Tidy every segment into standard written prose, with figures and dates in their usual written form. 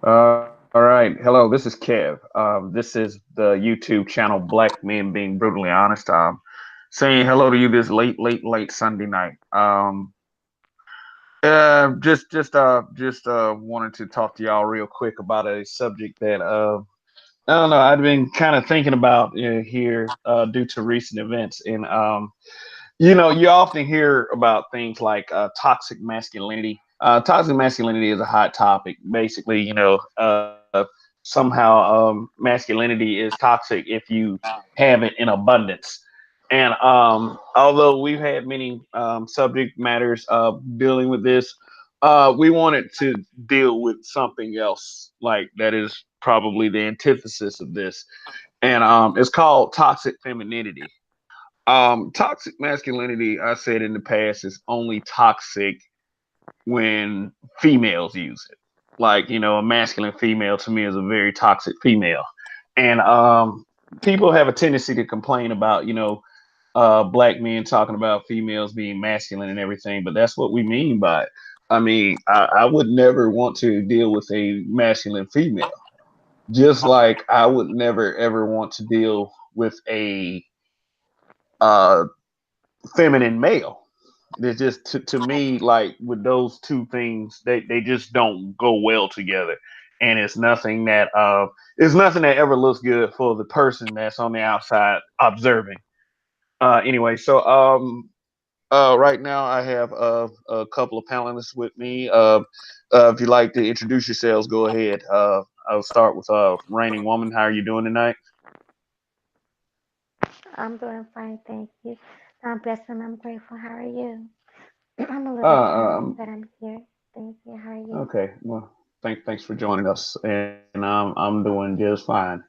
All right. Hello, this is Kev. This is the YouTube channel Black Men Being Brutally Honest. Saying hello to you this late Sunday night. Just wanted to talk to y'all real quick about a subject that I don't know. I've been kind of thinking about here due to recent events, and you often hear about things like toxic masculinity. Toxic masculinity is a hot topic. Basically, somehow masculinity is toxic if you have it in abundance. And although we've had many subject matters dealing with this, we wanted to deal with something else, like that is probably the antithesis of this, and it's called toxic femininity. Toxic masculinity, I said in the past, is only toxic when females use it. Like, a masculine female to me is a very toxic female. And people have a tendency to complain about, black men talking about females being masculine and everything, but that's what we mean by it. I mean, I would never want to deal with a masculine female, just like I would never ever want to deal with a uh, feminine male. It's just to me, like, with those two things, they just don't go well together. And it's nothing that ever looks good for the person that's on the outside observing. Anyway, so right now I have a couple of panelists with me. If you'd like to introduce yourselves, go ahead. I'll start with reigning woman. How are you doing tonight? I'm doing fine, thank you. I'm blessed and I'm grateful. How are you? I'm a Uh, little tired, um, but I'm here. Thank you. How are you? okay. Well, thanks for joining us, and I'm doing just fine.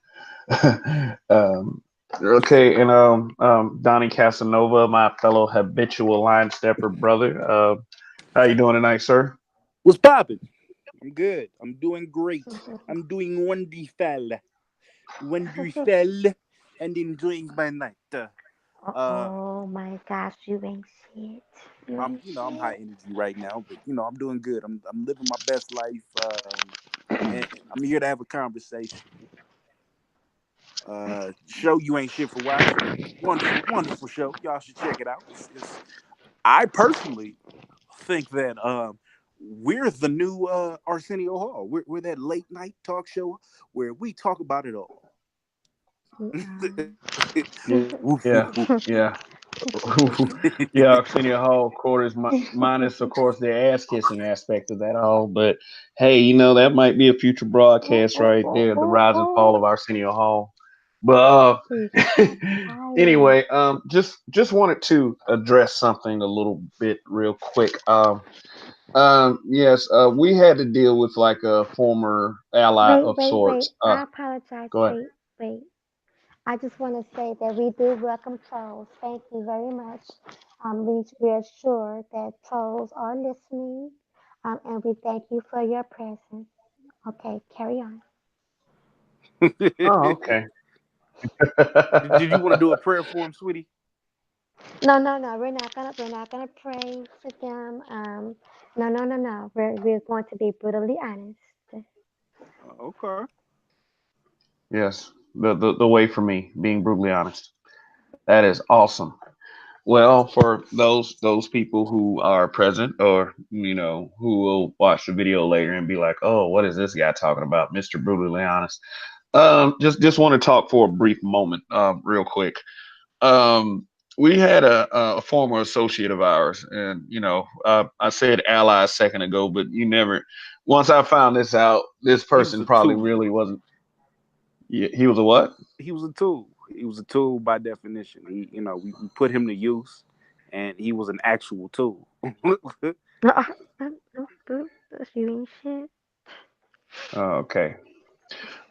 um, okay, and Donnie Casanova, my fellow habitual line stepper brother. How you doing tonight, sir? What's poppin'? I'm good. I'm doing great. I'm doing wonderful. Wonderful and enjoying my night. Uh Oh my gosh, you ain't shit. You I'm ain't I'm high shit. energy right now, but I'm doing good. I'm living my best life. And I'm here to have a conversation. Show you ain't shit for watching. Wonderful, wonderful show. Y'all should check it out. It's I personally think that we're the new Arsenio Hall. We're that late night talk show where we talk about it all. Um, Yeah, yeah, yeah. Arsenio Hall quarters minus, of course, the ass kissing aspect of that all. But hey, that might be a future oh, broadcast oh, right oh, there, the oh, rise and fall of oh. Arsenio Hall. But Please, shots fired. anyway, just wanted to address something a little bit real quick. Yes, we had to deal with like a former ally Wait, of wait, wait. sorts. I apologize. Go ahead. Wait, wait. I just want to say that we do welcome trolls. Thank you very much. We are sure that trolls are listening, and we thank you for your presence. Okay, carry on. Oh, okay. Did you want to do a prayer for him, sweetie? No, no, no. We're not gonna pray to them. No, no, no, no. We're going to be brutally honest. Okay. Yes, the way for me, being brutally honest. That is awesome. Well, for those people who are present, or who will watch the video later and be like, "Oh, what is this guy talking about, Mister Brutally Honest?" Just want to talk for a brief moment, real quick. Um, we had a former associate of ours, and I said ally a second ago, but you never. Once I found this out, this He was person a probably tool. really wasn't. He was a what? He was a tool. He was a tool by definition. We put him to use, and he was an actual tool. You ain't shit. Okay.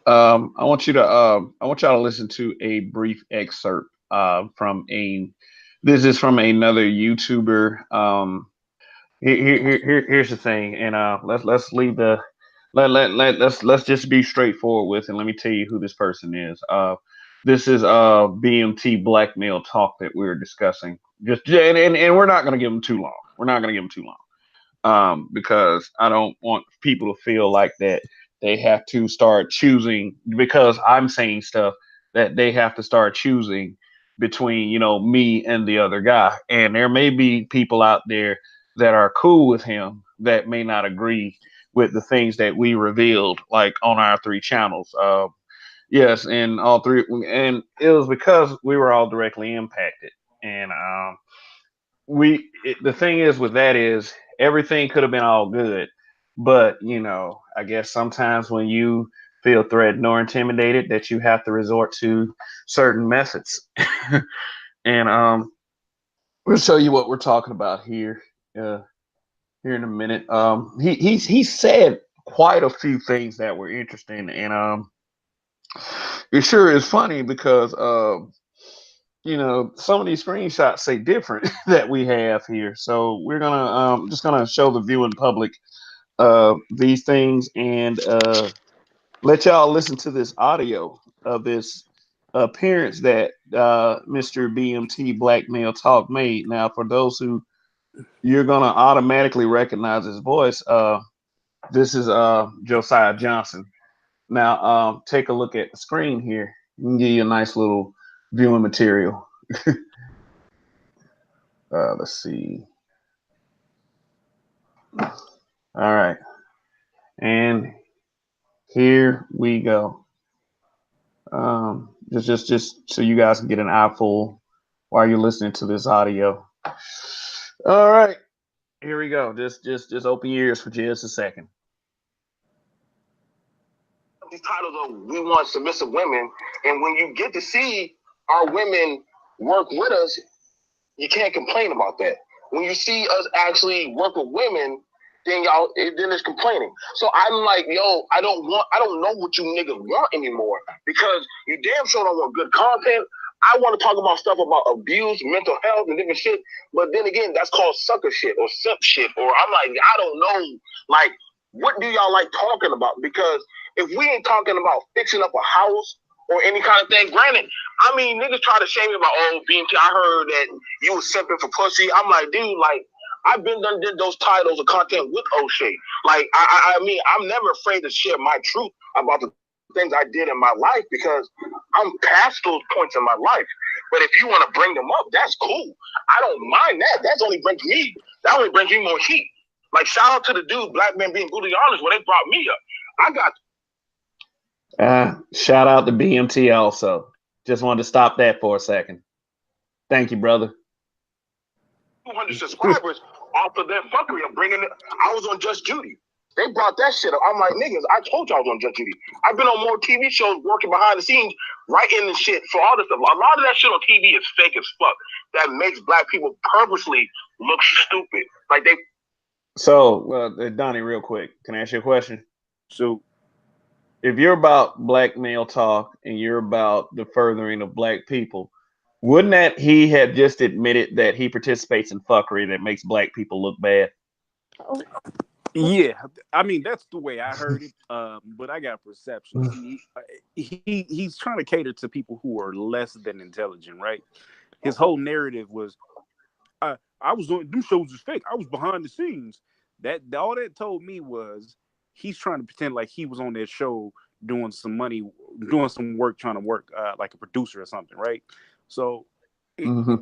I want y'all to listen to a brief excerpt from a. This is from another YouTuber. Here's the thing, and let's leave the let's just be straightforward with, and let me tell you who this person is. This is BMT blackmail talk that we're discussing. Just and we're not gonna give them too long. We're not gonna give them too long. Because I don't want people to feel like that they have to start choosing because I'm saying stuff that they have to start choosing between, me and the other guy. And there may be people out there that are cool with him that may not agree with the things that we revealed, like on our three channels. Yes, and all three, and it was because we were all directly impacted. And the thing is with that is everything could have been all good, but I guess sometimes when you feel threatened or intimidated, that you have to resort to certain methods. And we'll show you what we're talking about here. Here in a minute. He said quite a few things that were interesting, and it sure is funny because some of these screenshots say different that we have here. So we're gonna just gonna show the viewing public these things and let y'all listen to this audio of this appearance that Mr. BMT Black Male Talk made. Now, for those who you're gonna automatically recognize his voice, this is Josiah Johnson. Now, take a look at the screen here. We can give you a nice little viewing material. Let's see. All right, and here we go. Just so you guys can get an eyeful while you're listening to this audio. All right, here we go. Just open your ears for just a second. These titles of we want submissive women, and when you get to see our women work with us, you can't complain about that. When you see us actually work with women, then it's complaining. So I'm like, yo, I don't know what you niggas want anymore because you damn sure don't want good content. I want to talk about stuff about abuse, mental health, and different shit. But then again, that's called sucker shit or simp shit. Or I'm like, I don't know. Like, what do y'all like talking about? Because if we ain't talking about fixing up a house or any kind of thing, granted, I mean, niggas try to shame me about, oh, BMT, I heard that you was simping for pussy. I'm like, dude, like, I've been done did those titles of content with O'Shea. Like, I mean, I'm never afraid to share my truth about the things I did in my life because I'm past those points in my life. But if you want to bring them up, that's cool. I don't mind that. That only brings me more heat. Like, shout out to the dude, Black Man Being Brutally Honest, when they brought me up. I got Shout out to BMT also. Just wanted to stop that for a second. Thank you, brother. 200 subscribers off of their fuckery of bringing it. I was on Just Judy. They brought that shit up. I'm like, niggas, I told you I was on Just Judy. I've been on more TV shows working behind the scenes, writing and shit for all this stuff. A lot of that shit on TV is fake as fuck. That makes black people purposely look stupid. Like they. So, Donnie, real quick, can I ask you a question? So, if you're about black male talk and you're about the furthering of black people, wouldn't that he have just admitted that he participates in fuckery that makes black people look bad? Oh, yeah, I mean that's the way I heard it. But I got perception. See, he's trying to cater to people who are less than intelligent, right? His whole narrative was, I was doing them shows is fake. I was behind the scenes. That all that told me was he's trying to pretend like he was on that show doing some money, doing some work, trying to work like a producer or something, right? So Mm-hmm.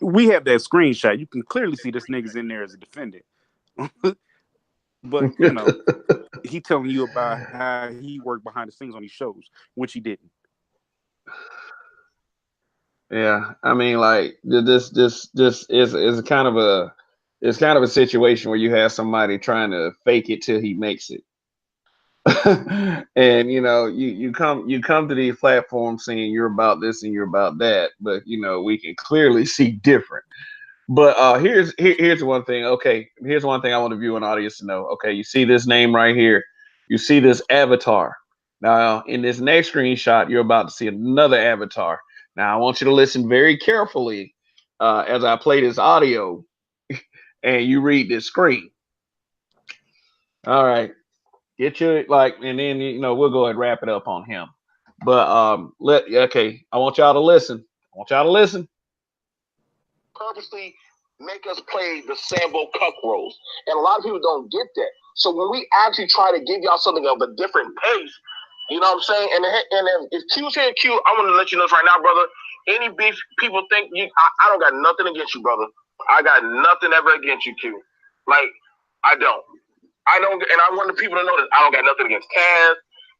we have that screenshot. You can clearly see this nigga's in there as a defendant. But he telling you about how he worked behind the scenes on these shows, which he didn't. Yeah, I mean, like this is kind of a situation where you have somebody trying to fake it till he makes it. And you come to these platforms saying you're about this and you're about that, but we can clearly see different. But here's one thing. Okay, here's one thing I want the viewing audience to know. Okay, you see this name right here. You see this avatar. Now, in this next screenshot, you're about to see another avatar. Now, I want you to listen very carefully as I play this audio and you read this screen. All right, get your and then we'll go ahead and wrap it up on him. But I want y'all to listen. I want y'all to listen. Purposely make us play the Sambo cuck roles. And a lot of people don't get that. So when we actually try to give y'all something of a different pace, you know what I'm saying? And if Q's here, Q, I want to let you know this right now, brother. Any beef people think I don't got nothing against you, brother. I got nothing ever against you, Q. Like I don't. I don't, and I want the people to know that I don't got nothing against Kaz.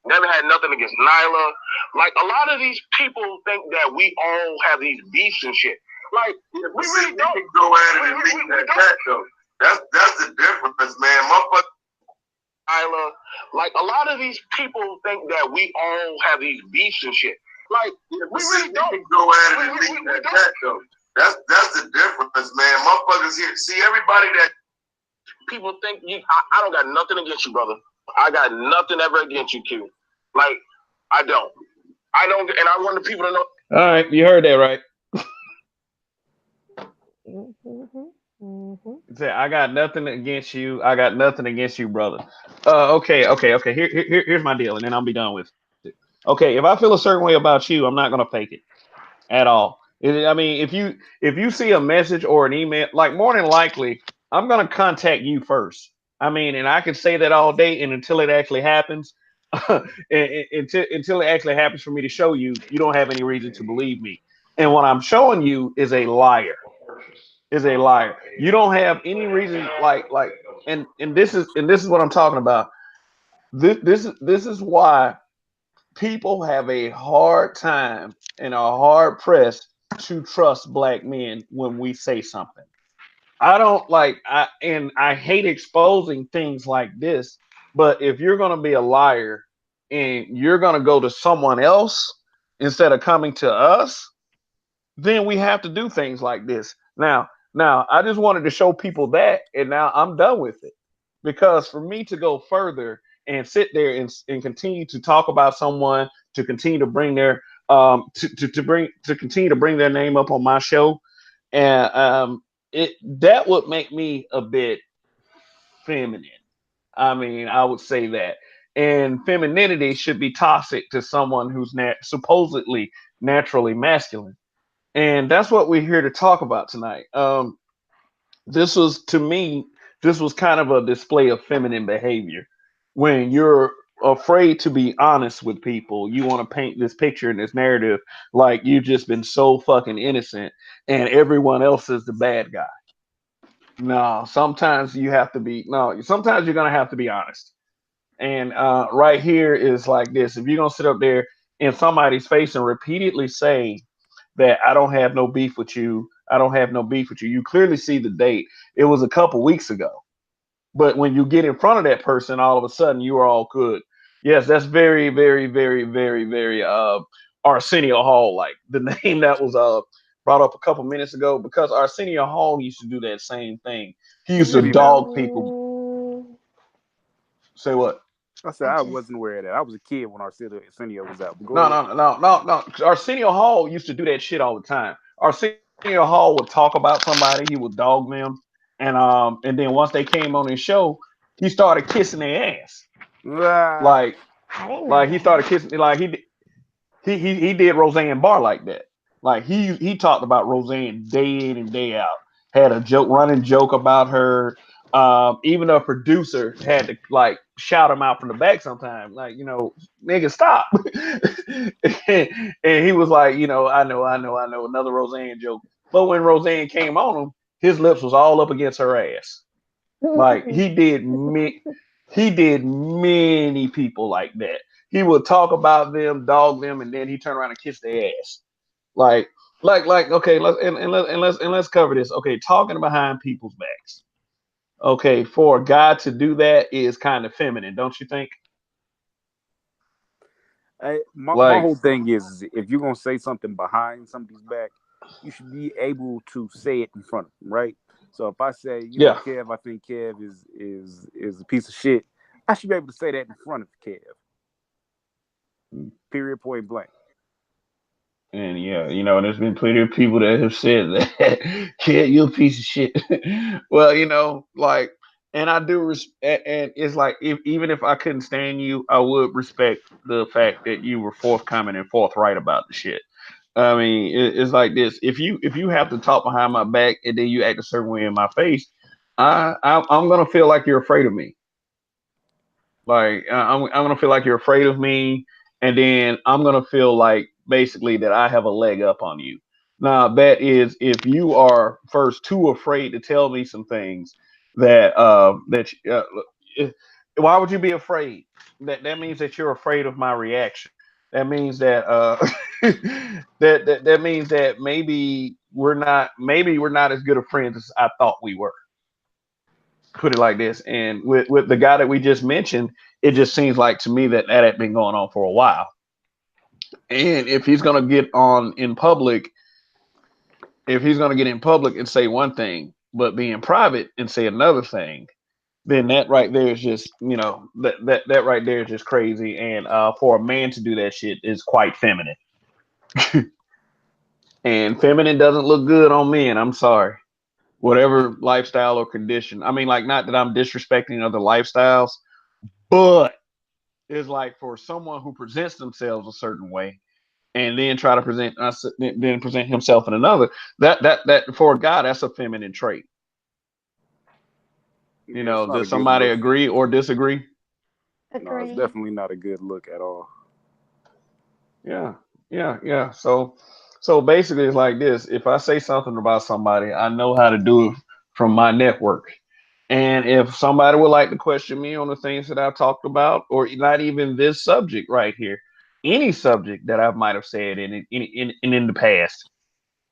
Never had nothing against Nyla. Like a lot of these people think that we all have these beefs and shit. Like we really don't. We can go at it and meet that though. That's the difference, man. Motherfucker. Nyla. Like a lot of these people think that we all have these beefs and shit. Like we really don't. We can go at it and meet that though. That's the difference, man. Motherfuckers here. See everybody that people think I don't got nothing against you, brother. I got nothing ever against you, Q. Like, I don't. I don't, and I want the people to know. All right, you heard that right. Mm-hmm. Mm-hmm. Say, I got nothing against you. I got nothing against you, brother. Okay. Here's my deal, and then I'll be done with it. Okay, if I feel a certain way about you, I'm not gonna fake it at all. I mean, if you see a message or an email, like more than likely, I'm gonna contact you first. I mean, and I can say that all day, and until it actually happens, until it actually happens for me to show you, you don't have any reason to believe me. And what I'm showing you is a liar. Is a liar. You don't have any reason, and this is what I'm talking about. This is why people have a hard time and are hard pressed to trust black men when we say something. I don't like I hate exposing things like this, but if you're gonna be a liar and you're gonna go to someone else instead of coming to us, then we have to do things like this. Now I just wanted to show people that, and now I'm done with it. Because for me to go further and sit there and continue to talk about someone, to continue to bring their to continue to bring their name up on my show, and it that would make me a bit feminine. I mean, I would say that. And femininity should be toxic to someone who's supposedly naturally masculine. And that's what we're here to talk about tonight. This was to me, this was kind of a display of feminine behavior. When you're afraid to be honest with people, you want to paint this picture and this narrative like you've just been so fucking innocent and everyone else is the bad guy. No, sometimes you have to be, no, sometimes you're going to have to be honest. And right here is like this. If you're going to sit up there in somebody's face and repeatedly say that I don't have no beef with you, I don't have no beef with you, you clearly see the date. It was a couple weeks ago. But when you get in front of that person, all of a sudden you are all good. Yes, that's very Arsenio Hall, like the name that was brought up a couple minutes ago, because Arsenio Hall used to do that same thing. He used to Did he now? dog people. Mm, Say what? I said I I just, wasn't aware of that. I was a kid when Arsenio was out. But go No, ahead. no, no, no, no. Arsenio Hall used to do that shit all the time. Arsenio Hall would talk about somebody, he would dog them, and then once they came on his show, he started kissing their ass. Ah, Like I didn't know like he started that. kissing, like he did Roseanne Barr like that. Like he talked about Roseanne day in and day out. Had a running joke about her. Even a producer had to like shout him out from the back sometimes, like, nigga, stop. And he was like, I know, another Roseanne joke. But when Roseanne came on him, his lips was all up against her ass. Like he did many people like that. He would talk about them, dog them, and then he turn around and kiss their ass. Like, okay, let's cover this. Okay, talking behind people's backs. Okay, for a guy to do that is kind of feminine, don't you think? my Like, whole thing is if you're gonna say something behind somebody's back, you should be able to say it in front of them, right? So if I say, yeah. Kev, I think Kev is a piece of shit, I should be able to say that in front of Kev. Period. Point blank. And yeah, there's been plenty of people that have said that, kid, you're a piece of shit. Well, like, and I do and it's like, even if I couldn't stand you, I would respect the fact that you were forthcoming and forthright about the shit. I mean, it's like this. If you have to talk behind my back and then you act a certain way in my face, I'm gonna feel like you're afraid of me. Like I'm gonna feel like you're afraid of me, and then I'm gonna feel like basically that I have a leg up on you. Now that is if you are first too afraid to tell me some things that if, why would you be afraid? That means that you're afraid of my reaction. That means that that means that maybe we're not as good of friends as I thought we were, put it like this. And with the guy that we just mentioned, it just seems like to me that that had been going on for a while. And if he's gonna get on in public, if he's gonna get in public and say one thing, but be in private and say another thing, then that right there is just that right there is just crazy. And for a man to do that shit is quite feminine. And feminine doesn't look good on men. I'm sorry. Whatever lifestyle or condition. I mean, like, not that I'm disrespecting other lifestyles, but is like for someone who presents themselves a certain way and then try to present us then present himself in another, that for a guy, that's a feminine trait. Yeah, it's not a Does good somebody look. agree or disagree? No, it's Agree. definitely not a good look at all. Yeah, yeah. So basically it's like this: if I say something about somebody, I know how to do it from my network. And if somebody would like to question me on the things that I've talked about, or not even this subject right here, any subject that I might have said in the past,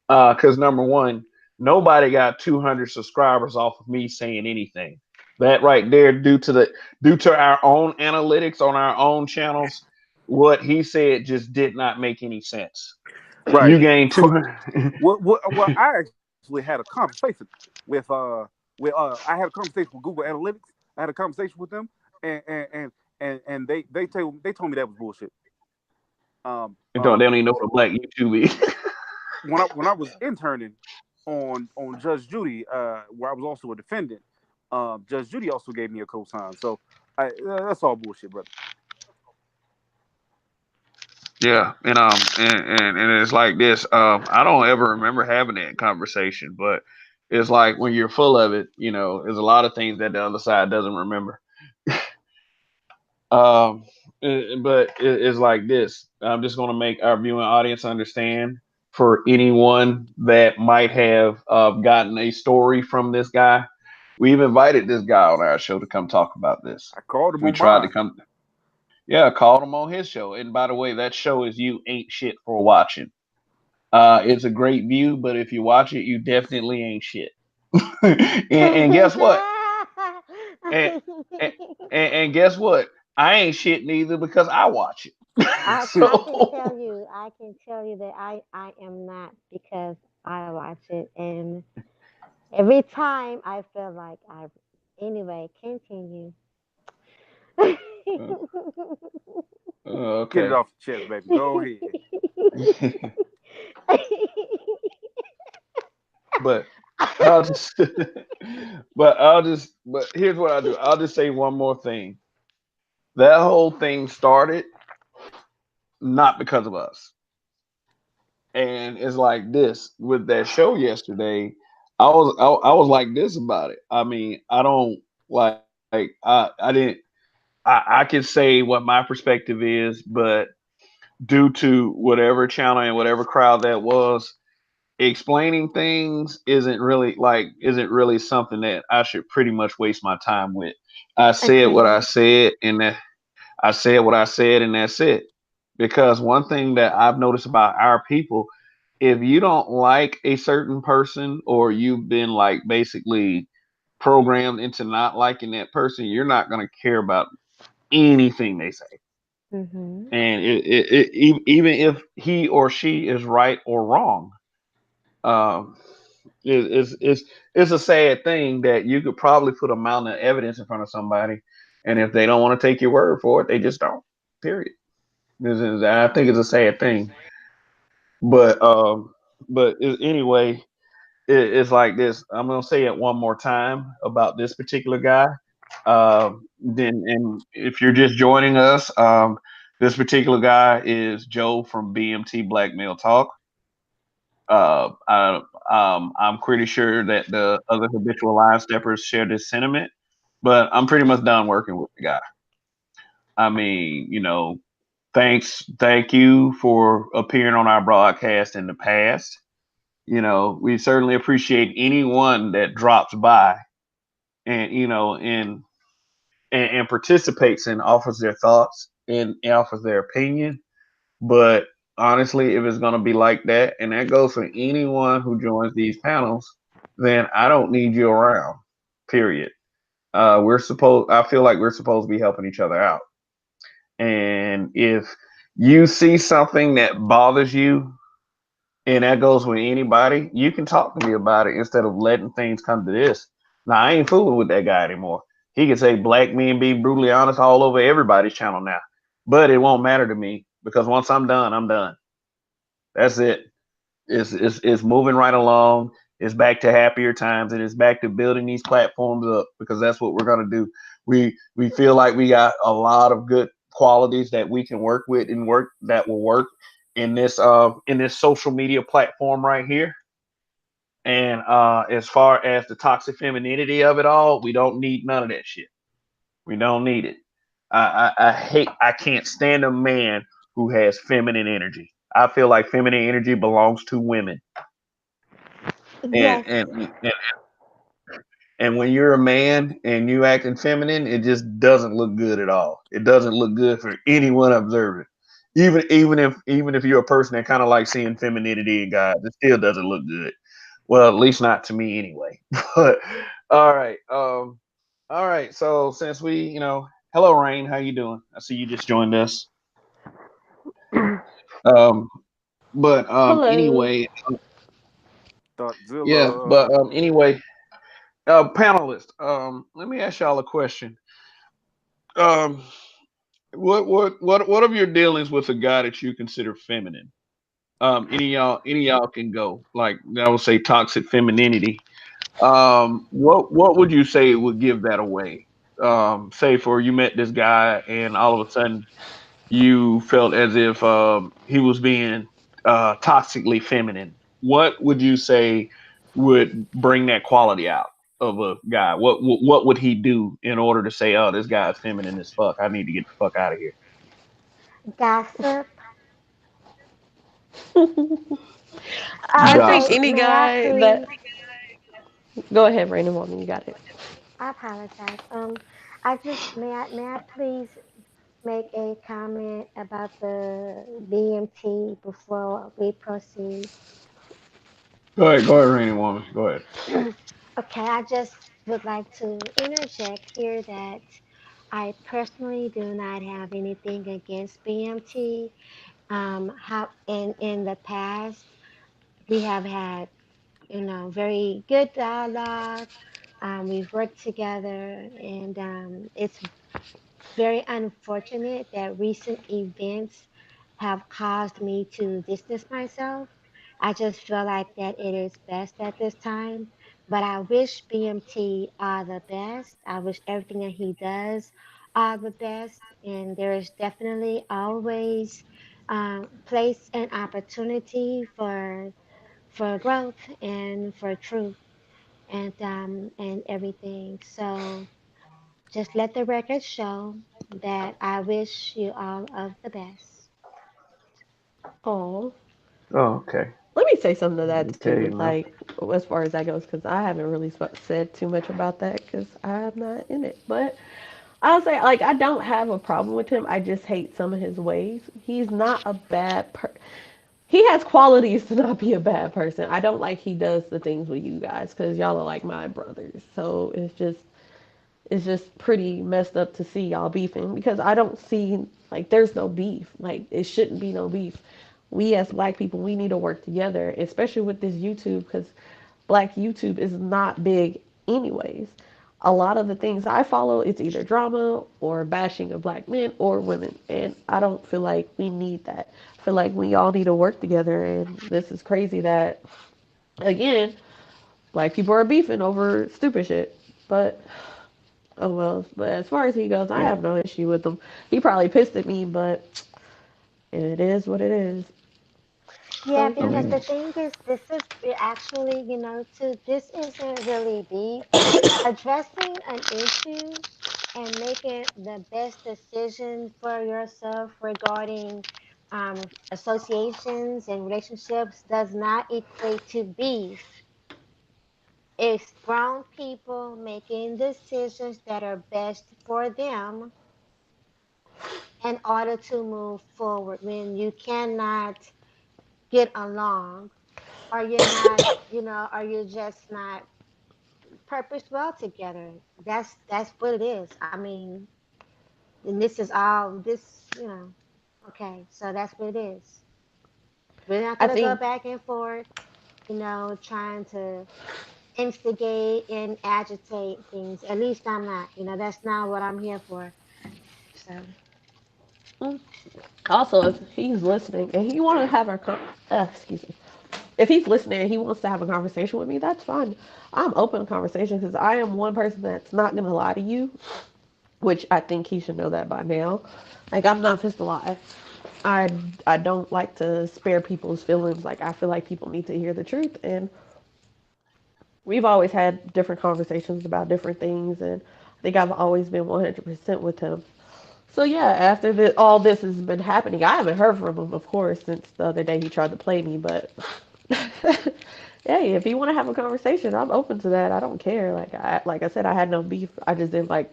because number one, nobody got 200 subscribers off of me saying anything. That right there, due to our own analytics on our own channels, what he said just did not make any sense. Right. You gained 200. Well, I actually had a conversation with I had a conversation with Google Analytics. I had a conversation with them, and they told me that was bullshit. Um, They don't um, even know what a black YouTube is. when I was interning on Judge Judy, where I was also a defendant, Judge Judy also gave me a cosign. So that's all bullshit, brother. Yeah, and it's like this. I don't ever remember having that conversation, but it's like when you're full of it, there's a lot of things that the other side doesn't remember. Um, but it's like this. I'm just going to make our viewing audience understand, for anyone that might have gotten a story from this guy. We've invited this guy on our show to come talk about this. I called him We on tried to mine. come, yeah, called him on his show. And by the way, that show is You Ain't Shit for Watching. It's a great view, but if you watch it, you definitely ain't shit. And guess what? And, and, and guess what? I ain't shit neither because I watch it. I can So tell you, that I am not, because I watch it, and every time I feel like I. Anyway, continue. uh, Get it okay. off the chest, baby. Go ahead. but I'll just but here's what I'll do. I'll just say one more thing. That whole thing started not because of us. And it's like this with that show yesterday. I was like this about it. I mean, I don't I didn't I can say what my perspective is, but due to whatever channel and whatever crowd that was, explaining things isn't really something that I should pretty much waste my time with. I said what I Agreed. said, and I said what I said, and that's it. Because one thing that I've noticed about our people, if you don't like a certain person, or you've been like basically programmed into not liking that person, you're not going to care about anything they say. Mhm. And even if he or she is right or wrong, um, it's a sad thing that you could probably put a mountain of evidence in front of somebody, and if they don't want to take your word for it, they just don't. Period. I think it's a sad thing. But anyway, it's like this. I'm gonna say it one more time about this particular guy. Then, and if you're just joining us, this particular guy is Joe from BMT Black Male Talk. I'm pretty sure that the other habitual line steppers share this sentiment, but I'm pretty much done working with the guy. I mean, thank you for appearing on our broadcast in the past. We certainly appreciate anyone that drops by and and participates and offers their thoughts and offers their opinion. But honestly, if it's going to be like that, and that goes for anyone who joins these panels, then I don't need you around. Period. I feel like we're supposed to be helping each other out. And if you see something that bothers you, and that goes with anybody, you can talk to me about it instead of letting things come to this. Now, I ain't fooling with that guy anymore. He can say black men be brutally honest all over everybody's channel now, but it won't matter to me because once I'm done, I'm done. That's it. It's moving right along. It's back to happier times, and it's back to building these platforms up because that's what we're gonna do. We feel like we got a lot of good qualities that we can work with and work that will work in this social media platform right here. And as far as the toxic femininity of it all, we don't need none of that shit. We don't need it. I can't stand a man who has feminine energy. I feel like feminine energy belongs to women. And Yes, and when you're a man and you acting feminine, it just doesn't look good at all. It doesn't look good for anyone observing. Even if you're a person that kind of like seeing femininity in guys, it still doesn't look good. Well, at least not to me anyway. But all right. All right. So since hello Rain, how you doing? I see you just joined us. Um, but Hello. anyway, yeah. Thoughtzilla. But anyway, panelists, let me ask y'all a question. Um, what of your dealings with a guy that you consider feminine? Any of y'all can go. Like I would say, toxic femininity. What would you say would give that away? Say for you met this guy and all of a sudden you felt as if he was being toxically feminine. What would you say would bring that quality out of a guy? What would he do in order to say, "Oh, this guy's feminine as fuck. I need to get the fuck out of here." gossip. I think So Gossip. any may I guy that please? go ahead, random woman, you got it. I apologize. I just may I please make a comment about the BMT before we proceed? Go ahead, Rainy Woman. Go ahead. Okay, I just would like to interject here that I personally do not have anything against BMT. How in the past we have had, very good dialogue. We've worked together, and it's very unfortunate that recent events have caused me to distance myself. I just feel like that it is best at this time. But I wish BMT all the best. I wish everything that he does all the best. And there is definitely always place and opportunity for growth and for truth and everything. So just let the record show that I wish you all of the best. Oh, Oh, okay. let me say something to that Okay, too. enough. Like as far as that goes, because I haven't really said too much about that because I'm not in it. But I'll say like I don't have a problem with him. I just hate some of his ways. He's not a he has qualities to not be a bad person. I don't like he does the things with you guys because y'all are like my brothers. So it's just pretty messed up to see y'all beefing because I don't see like there's no beef. Like it shouldn't be no beef. We as black people we need to work together, especially with this YouTube because black YouTube is not big anyways. A lot of the things I follow it's either drama or bashing of black men or women and I don't feel like we need that. I feel like we all need to work together and this is crazy that again black people are beefing over stupid shit. But oh well, but as far as he goes, I Yeah. have no issue with him. He probably pissed at me, but it is what it is. Yeah, So I yeah. because the mean, thing is, this is actually, this isn't really beef. Addressing an issue and make making the best decision for yourself regarding associations and relationships does not equate to beef. It's grown people making decisions that are best for them in order to move forward. When you cannot get along, or you're not, or you're just not purpose well together. That's what it is. I mean, and this is all this, okay, so that's what it is. We're not I gonna go think back and forth, trying to instigate and agitate things. At least I'm not. That's not what I'm here for. So mm, also if he's listening and he want to have excuse me, if he's listening and he wants to have a conversation with me, that's fine. I'm open to conversation because I am one person that's not gonna lie to you, which I think he should know that by now. Like I'm not just a lie. I I don't like to spare people's feelings. Like I feel like people need to hear the truth, and we've always had different conversations about different things, and I think I've always been 100% with him. So yeah, after all this has been happening, I haven't heard from him, of course, since the other day he tried to play me. But hey, if you want to have a conversation, I'm open to that. I don't care. Like I said, I had no beef. I just didn't like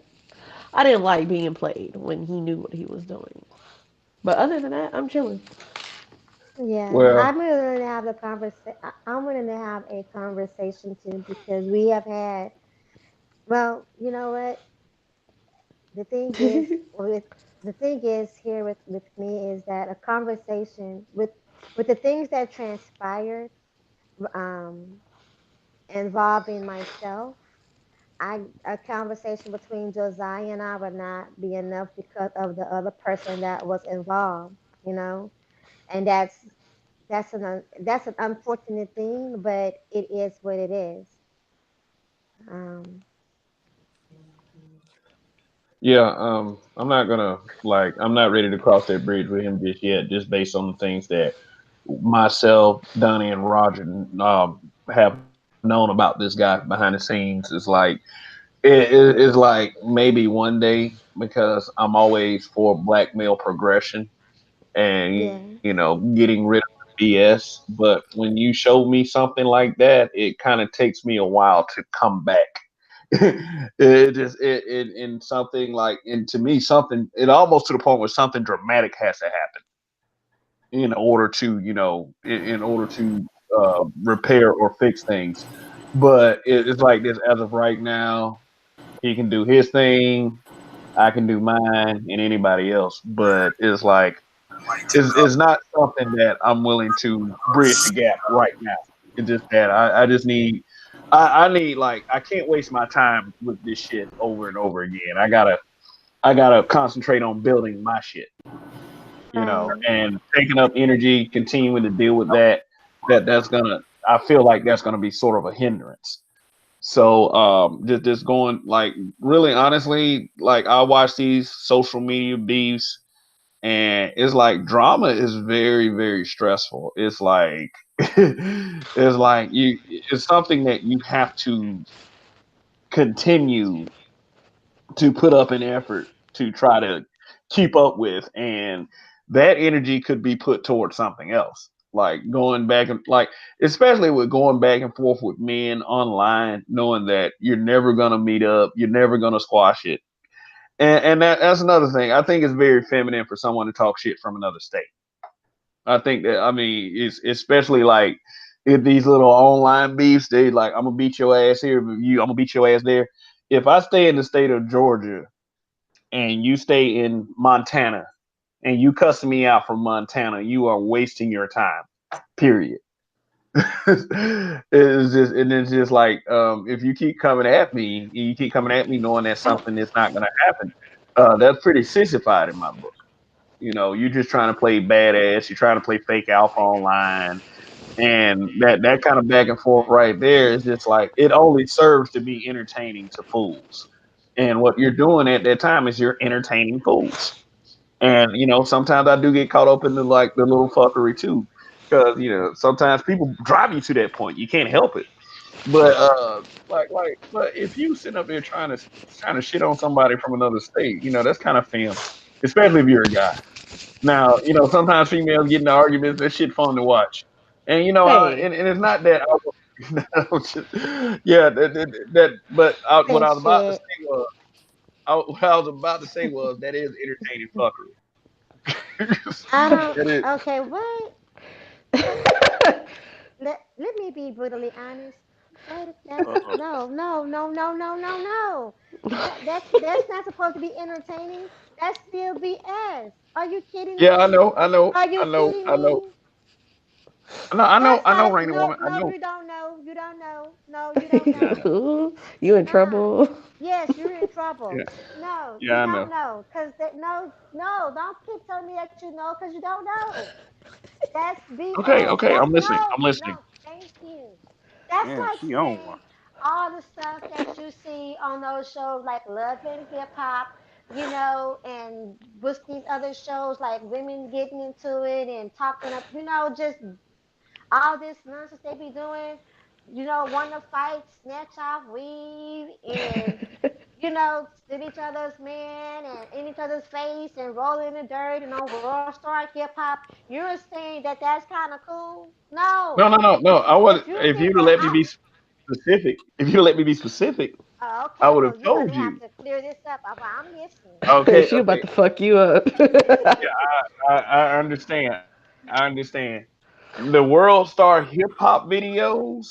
being played when he knew what he was doing. But other than that, I'm chilling. yeah, Well, I'm willing to have the conversation. I'm willing to have a conversation too because we have had. Well, you know what? The thing is, with the thing is here with me is that a conversation with the things that transpired um, involving myself. A conversation between Josiah and I would not be enough because of the other person that was involved, and that's an unfortunate thing, but it is what it is. Um, yeah, I'm not ready to cross that bridge with him just yet, just based on the things that myself, Donnie, and Roger have known about this guy behind the scenes. Is like it's like maybe one day, because I'm always for black male progression and yeah, getting rid of the BS. But when you show me something like that, it kind of takes me a while to come back. It just it in something like, and to me something, it almost to the point where something dramatic has to happen in order to in order to repair or fix things. But it's like this as of right now. He can do his thing, I can do mine, and anybody else. But it's like it's not something that I'm willing to bridge the gap right now. It's just that I just need I need, like, I can't waste my time with this shit over and over again. I gotta concentrate on building my shit, right. and taking up energy, continuing to deal with that's gonna, I feel like that's gonna be sort of a hindrance. So just going, like, really honestly, like, I watch these social media beefs, and it's like drama is very, very stressful. It's like it's like it's something that you have to continue to put up an effort to try to keep up with, and that energy could be put towards something else, like going back and, like, especially with going back and forth with men online, knowing that you're never going to meet up, you're never going to squash it. And that's another thing. I think it's very feminine for someone to talk shit from another state. I think that, I mean, it's especially like if these little online beefs, they like, I'm gonna beat your ass here, but I'm gonna beat your ass there. If I stay in the state of Georgia and you stay in Montana and you cussing me out from Montana, you are wasting your time. Period. It's just like, if you keep coming at me, you keep coming at me knowing that something is not gonna happen. That's pretty sissified in my book. You're just trying to play badass. You're trying to play fake alpha online, and that kind of back and forth right there is just like, it only serves to be entertaining to fools. And what you're doing at that time is you're entertaining fools. And sometimes I do get caught up in the, like, the little fuckery too, because sometimes people drive you to that point. You can't help it. But but if you sitting up there trying to shit on somebody from another state, that's kind of film, especially if you're a guy. Now, sometimes females get into arguments. That shit fun to watch, and Hey, and it's not that. Yeah, But what I was about to Bullshit. say was, what I was about to say was that is entertaining fuckery. I don't. That is. Okay, what? Okay. Let me be brutally honest. That's no, no, no, no, no, no, no. That's not supposed to be entertaining. That's still BS. Are you kidding Yeah, I me? know, I know, Are you I know, kidding I know. me? No, I know, That's I know, like Rainy no, Woman. I no, know. you don't know. You don't know. No, you don't Yeah, I know. know. you in Uh-uh. trouble? Yes, you're in Yeah, trouble. No, yeah, you I don't know. know. Cause that no, no, don't keep telling me that you know, cause you don't know. That's Okay, BS. okay, That's I'm listening. no, I'm listening. no. Thank you. That's Damn, like she on one. saying all the stuff that you see on those shows like Love and Hip Hop, and what's these other shows like women getting into it and talking up, just all this nonsense they be doing. Want to fight, snatch off weave, and steal each other's man and in each other's face and roll in the dirt and on World Star Hip Hop. You're saying that that's kind of cool? No, No. no, no, no. I would If you if think you'd that let me I be specific. If you let me be specific, I okay, would have well you're told gonna have you. to clear this up. I'm listening. Okay, She about okay. to fuck you up. I understand. I understand. The World Star hip hop videos,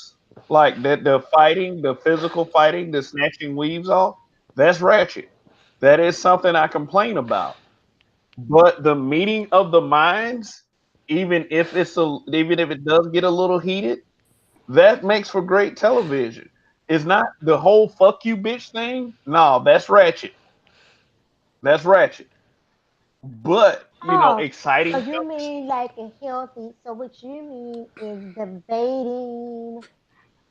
like that, the fighting, the physical fighting, the snatching weaves off, that's ratchet. That is something I complain about. But the meeting of the minds, even if it does get a little heated, that makes for great television. It's not the whole fuck you bitch thing. No, that's ratchet. That's ratchet. But Oh, so exciting you stuff. mean like a healthy? So what you mean is debating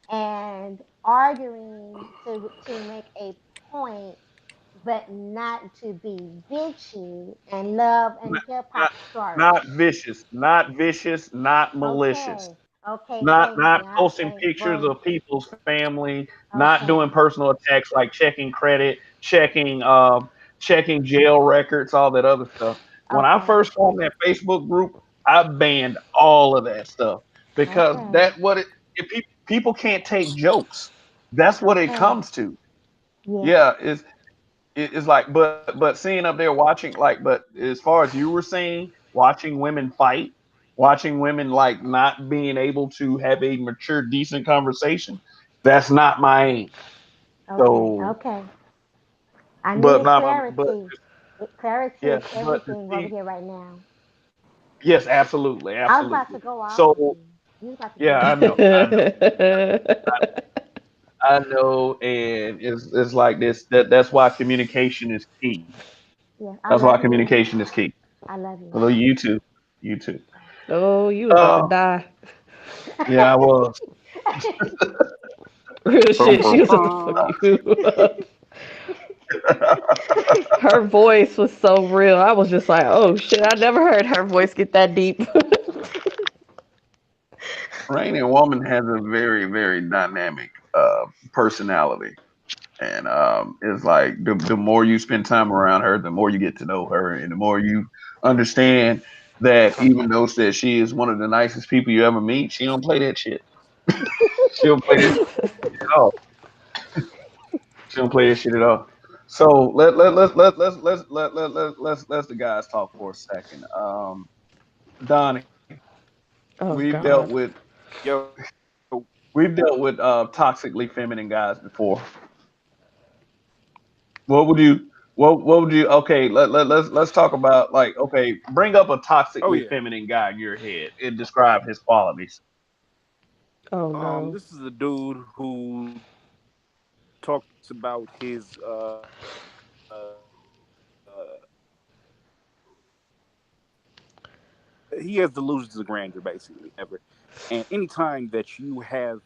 and arguing to make a point, but not to be bitchy and love and Not, hip not, hop stories. not vicious, not vicious, not malicious. Okay. Okay, thank Not you. posting pictures Well, of people's family, not doing okay. personal attacks like checking credit, checking jail records, all that other stuff. When I Okay. first formed that Facebook group, I banned all of that stuff because Okay. that what it if people can't take jokes. That's what it Okay. comes to. Yes. Yeah, it's like but seeing up there watching but as far as you were saying, watching women fight, watching women like not being able to have a mature decent conversation, that's not my aim. Okay. So Okay. I but needed my but clarity. Clarity yes, is but to everything over see, here right now. yes, absolutely, I was about absolutely. to go off on So you. You was about to yeah, go I off. know, I know, and it's like this, that's why communication is key. Yeah, I That's why love you. communication is key. I love you. Although you too, you too. Oh, you about to die. Yeah, I was. Real Bum, shit. bum, She was about to fuck bum. you up. Her voice was so real. I was just like, oh shit, I never heard her voice get that deep. Rainy Woman has a very, very dynamic personality. And it's like the more you spend time around her, the more you get to know her, and the more you understand that even though that she is one of the nicest people you ever meet, she don't play that shit. She don't play that shit at all. She don't play that shit at all. So let's the guys talk for a second. Donnie, Oh we've dealt God. with Yo, toxically feminine guys before. What would you what would you okay, let's talk about like okay, bring up a toxically oh yeah. feminine guy in your head and describe his qualities. Oh no. This is a dude who talks about his he has delusions of grandeur, basically, ever. And anytime that you have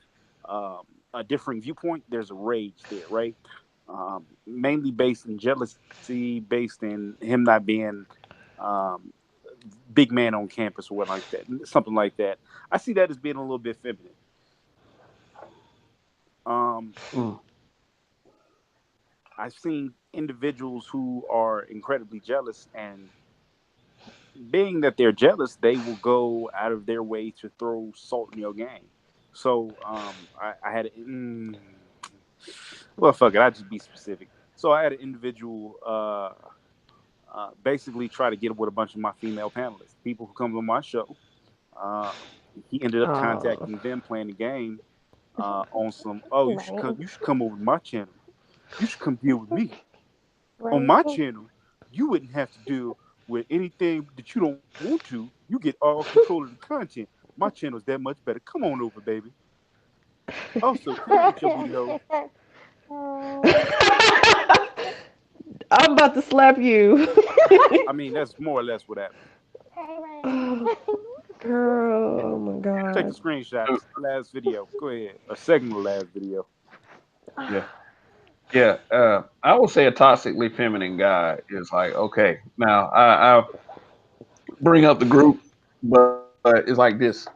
a differing viewpoint, there's a rage there, right? Mainly based in jealousy, based in him not being um, big man on campus or what like that, something like that. I see that as being a little bit feminine. Um, Mm. I've seen individuals who are incredibly jealous, and being that they're jealous, they will go out of their way to throw salt in your game. So I had well, fuck it, I just be specific. So I had an individual basically try to get with a bunch of my female panelists, people who come on my show. Uh, he ended up Oh. contacting them, playing the game on some. Oh, you should come. Right. You should come over to my channel. You should come deal with me on Right. my channel. You wouldn't have to deal with anything that you don't want to. You get all control of the content. My channel's that much better. Come on over, baby. Also, can I get your booty hole? Oh, I'm about to slap you. I mean, that's more or less what happened. hey, Oh, Rain. girl, oh my Take the god. screenshots. Last video. Go ahead. Or second to last video. Yeah. Yeah. I would say a toxically feminine guy is like, okay, now I bring up the group, but it's like this.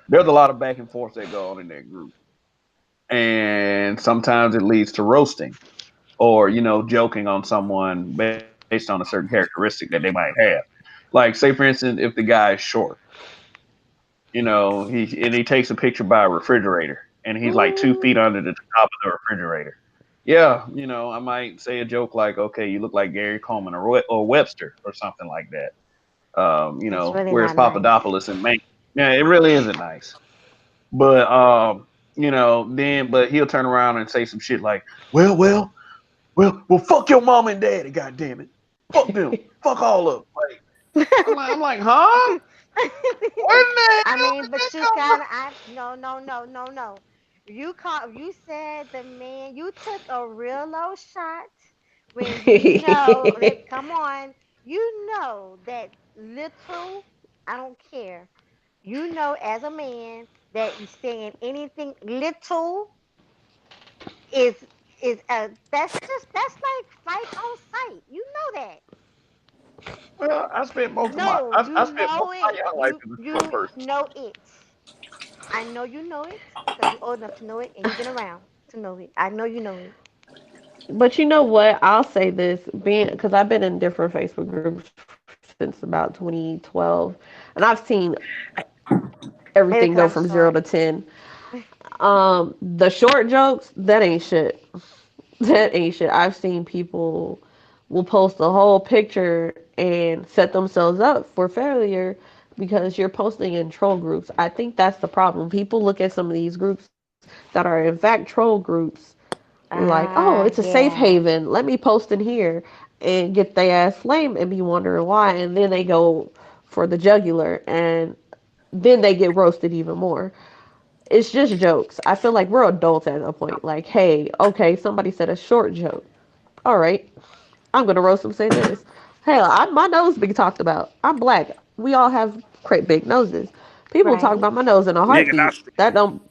There's a lot of back and forth that go on in that group. And sometimes it leads to roasting or, joking on someone based on a certain characteristic that they might have. Like, say, for instance, if the guy is short, he takes a picture by a refrigerator and he's like 2 feet under the top of the refrigerator. Yeah, I might say a joke like, okay, you look like Gary Coleman or Webster or something like that. That's really Where's not nice. Papadopoulos in Maine? Yeah, it really isn't nice. But but he'll turn around and say some shit like, well, fuck your mom and daddy, goddamn it, fuck them, fuck all of them. Like, I'm like, huh? Where the I hell mean, did that but you come from? kind of, I no, no, no, no, no. You said the man. You took a real low shot when you know. Come on, you know that little. I don't care. You know, as a man, that saying anything little is that's like fight on sight. You know that. Well, No, I you spent most know of my it. young life You as a short you person. know it. I know you know it because you're old enough to know it and you've been around to know it. I know you know it. But you know what? I'll say this, being because I've been in different Facebook groups since about 2012, and I've seen everything go from Maybe because 0 I'm to 10. short. The short jokes, that ain't shit. That ain't shit. I've seen people will post a whole picture and set themselves up for failure because you're posting in troll groups. I think that's the problem. People look at some of these groups that are in fact troll groups like, oh, it's a safe Yeah. haven. Let me post in here and get their ass flame and be wondering why. And then they go for the jugular and then they get roasted even more. It's just jokes. I feel like we're adults at a point. Like, hey, okay, somebody said a short joke. All right, I'm gonna roast them. Say this. Hell, my nose be talked about. I'm black. We all have great big noses. People talk Right. about my nose in a Nigga heartbeat. nostrils. That don't.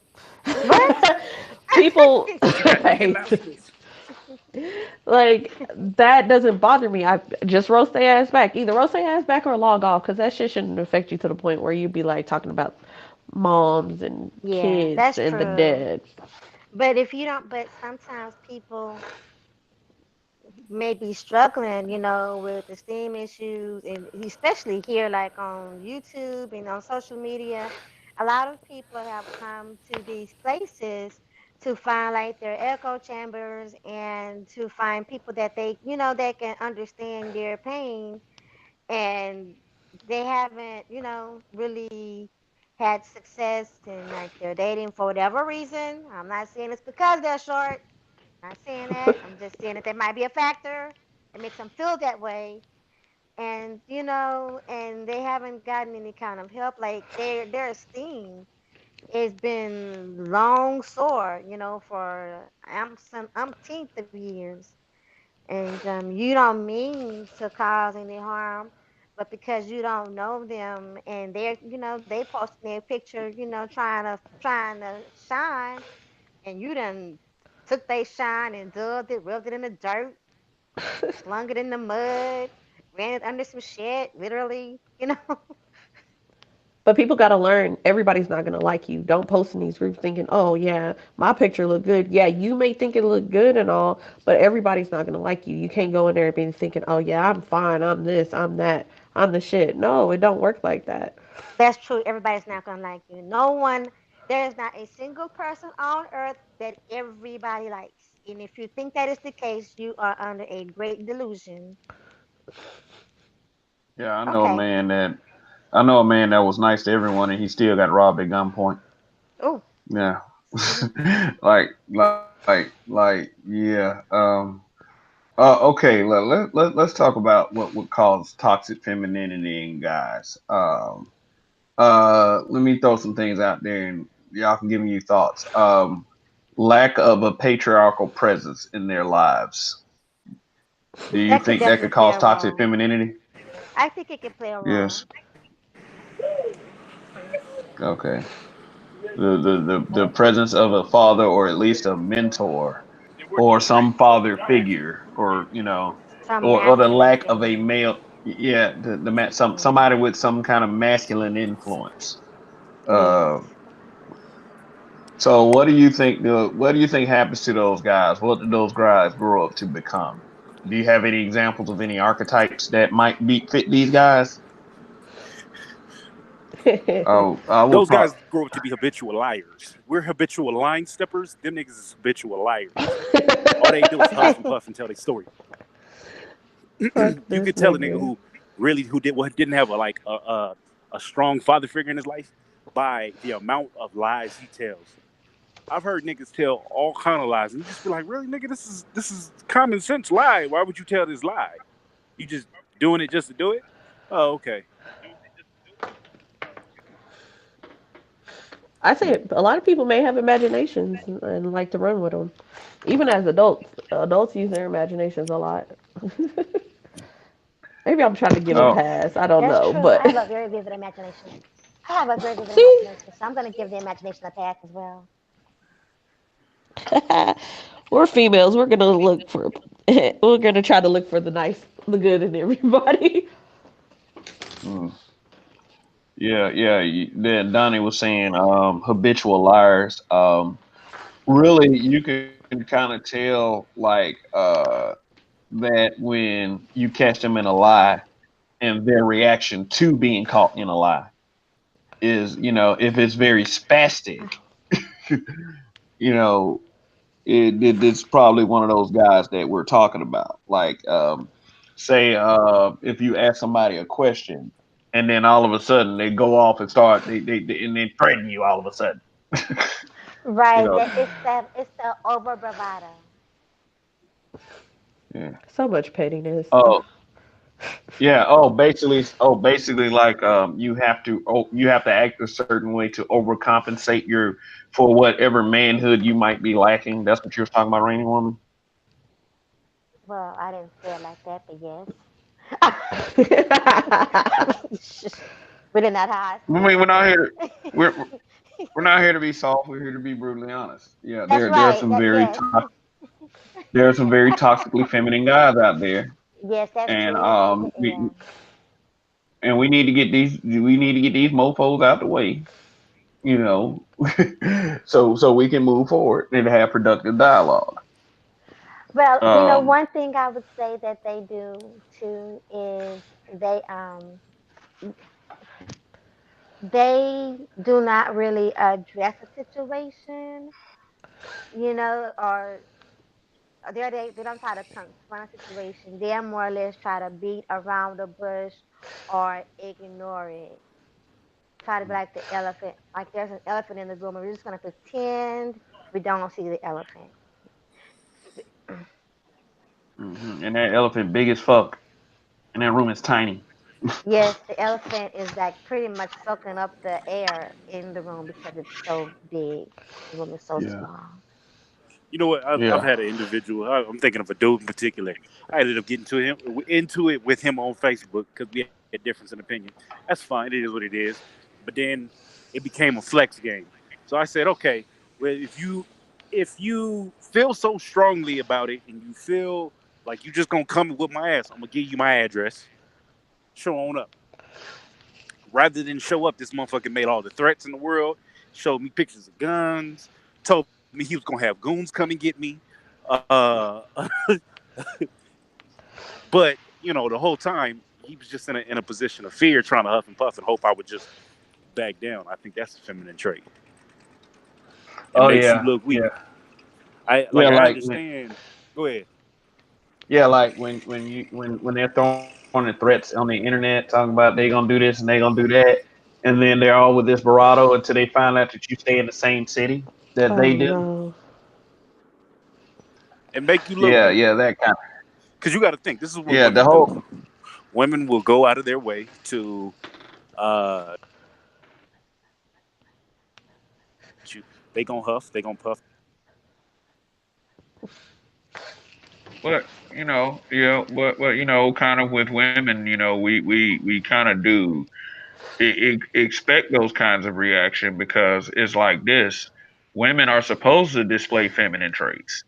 What? People She got nigga like nostrils. like that doesn't bother me. I just roast their ass back. Either roast their ass back or log off because that shit shouldn't affect you to the point where you'd be like talking about moms and Yeah, kids that's and the true. dead. But if you don't, but sometimes people may be struggling, with esteem issues, and especially here, like on YouTube and on social media, a lot of people have come to these places to find like their echo chambers and to find people that that can understand their pain, and they haven't, really had success in like their dating for whatever reason. I'm not saying it's because they're short. Not saying that. I'm just saying that there might be a factor that makes them feel that way. And and they haven't gotten any kind of help. Like their esteem has been long sore, for some umpteenth of years. And you don't mean to cause any harm, but because you don't know them and they posting their picture, trying to shine, and you done took they shine and dubbed it, rubbed it in the dirt, slung it in the mud, ran it under some shit, literally. But people got to learn everybody's not going to like you. Don't post in these groups thinking, oh, yeah, my picture look good. Yeah, you may think it look good and all, but everybody's not going to like you. You can't go in there and be thinking, oh, yeah, I'm fine. I'm this, I'm that, I'm the shit. No, it don't work like that. That's true. Everybody's not gonna like you. No one. There is not a single person on earth that everybody likes. And if you think that is the case, you are under a great delusion. Yeah, Okay. I know a man that was nice to everyone and he still got robbed at gunpoint. Oh. Yeah. Mhm. Yeah. Okay, let's talk about what would cause toxic femininity in guys. Let me throw some things out there and y'all can give me your thoughts. Lack of a patriarchal presence in their lives. Do you That could think that definitely could play cause a toxic role. femininity? I think it could play a Yes. role. Okay. The presence of a father or at least a mentor or some father figure or Some or the masculine lack of a figure. male, yeah, somebody Hmm. with some kind of masculine influence. Yes. uh so what do you think happens to those guys? What do those guys grow up to become? Do you have any examples of any archetypes that might be fit these guys? Oh, I will Those pro guys grow up to be habitual liars. We're habitual line steppers. Them niggas is habitual liars. All they do is huff and puff and tell their story. Fuck You this could tell a nigga nigga. who really who did what didn't have a strong father figure in his life by the amount of lies he tells. I've heard niggas tell all kind of lies, and you just be like, really, nigga, this is common sense lie. Why would you tell this lie? You just doing it just to do it? Oh, okay. I say a lot of people may have imaginations and like to run with them. Even as adults, adults use their imaginations a lot. Maybe I'm trying to give a oh pass. I don't That's know, true. I but have a very vivid imagination. I have a very vivid imagination, so I'm going to give the imagination a pass as well. we're females. We're gonna look for. We're gonna try to look for the nice, the good in everybody. mm, yeah, then Donnie was saying habitual liars. Really you can kind of tell like that when you catch them in a lie and their reaction to being caught in a lie is, if it's very spastic, you know it's probably one of those guys that we're talking about. Like, say, if you ask somebody a question and then all of a sudden they go off and start they and then threaten you all of a sudden. you Right. know It's the over bravado. yeah. So much pettiness. Oh, yeah. Oh, basically, like, you have to act a certain way to overcompensate for whatever manhood you might be lacking. That's what you were talking about, Rainy Woman. Well, I didn't say it like that, but yes. Really not how I I said mean, it. we're we're not here to be soft. We're here to be brutally honest. Yeah, That's there are right. some That very yes. toxic, there are some very toxically feminine guys out there, Yes, that's and true. Yeah. we need to get these mofos out the way. You know, so we can move forward and have productive dialogue. Well, Um, one thing I would say that they do too is they do not really address a situation, or they don't try to confront a situation. They more or less try to beat around the bush or ignore it. Try to be like the elephant, like there's an elephant in the room, and we're just gonna pretend we don't see the elephant. and that elephant big as fuck, and that room is tiny. Yes, the elephant is like pretty much soaking up the air in the room because it's so big. The room is so Yeah, small. You know what? I've yeah. had an individual. I'm thinking of a dude in particular. I ended up getting into it with him on Facebook because we had a difference in opinion. That's fine. It is what it is. But then it became a flex game. So I said, okay, well, if you feel so strongly about it and you feel like you just gonna come and whip my ass, I'm gonna give you my address. Show on up. Rather than show up, this motherfucker made all the threats in the world, showed me pictures of guns, told me he was gonna have goons come and get me. Uh, but the whole time he was just in a position of fear, trying to huff and puff and hope I would just back down. I think that's a feminine trait. It Oh makes you yeah, look weak. yeah, I yeah. understand. Go ahead. Yeah, like when they're throwing threats on the internet, talking about they gonna do this and they gonna do that, and then they're all with this bravado until they find out that you stay in the same city that they Oh do. no. And make you look Yeah, weak. yeah, that kind of. Because you got to think, this is what Yeah, the women whole. do. Women will go out of their way to show you they got you. They gonna huff, they gonna puff, they gonna make you look weak. Kind of with women, we kind of do expect those kinds of reaction because it's like this. Women are supposed to display feminine traits.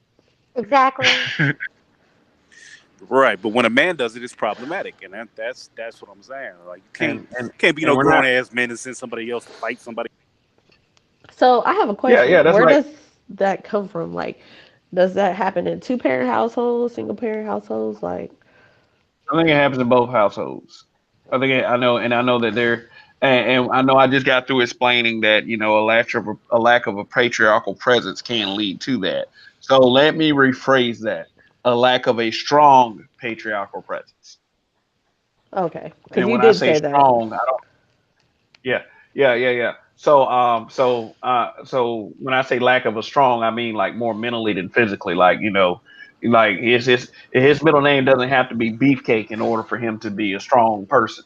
Exactly. Right, but when a man does it, it's problematic, and that's what I'm saying. Like you can't be And no we're grown not. ass man and send somebody else to fight somebody. So I have a Yeah, question. yeah, that's Where like. does that come from? Like, does that happen in two parent households, single parent households? Like, I think it happens in both households. I know, and I know that and I know I just got through explaining that a lack of a patriarchal presence can lead to that. So let me rephrase that: a lack of a strong patriarchal presence. okay, because And you when I did say say that. strong, yeah, yeah. So when I say lack of a strong, I mean like more mentally than physically. Like his middle name doesn't have to be Beefcake in order for him to be a strong person.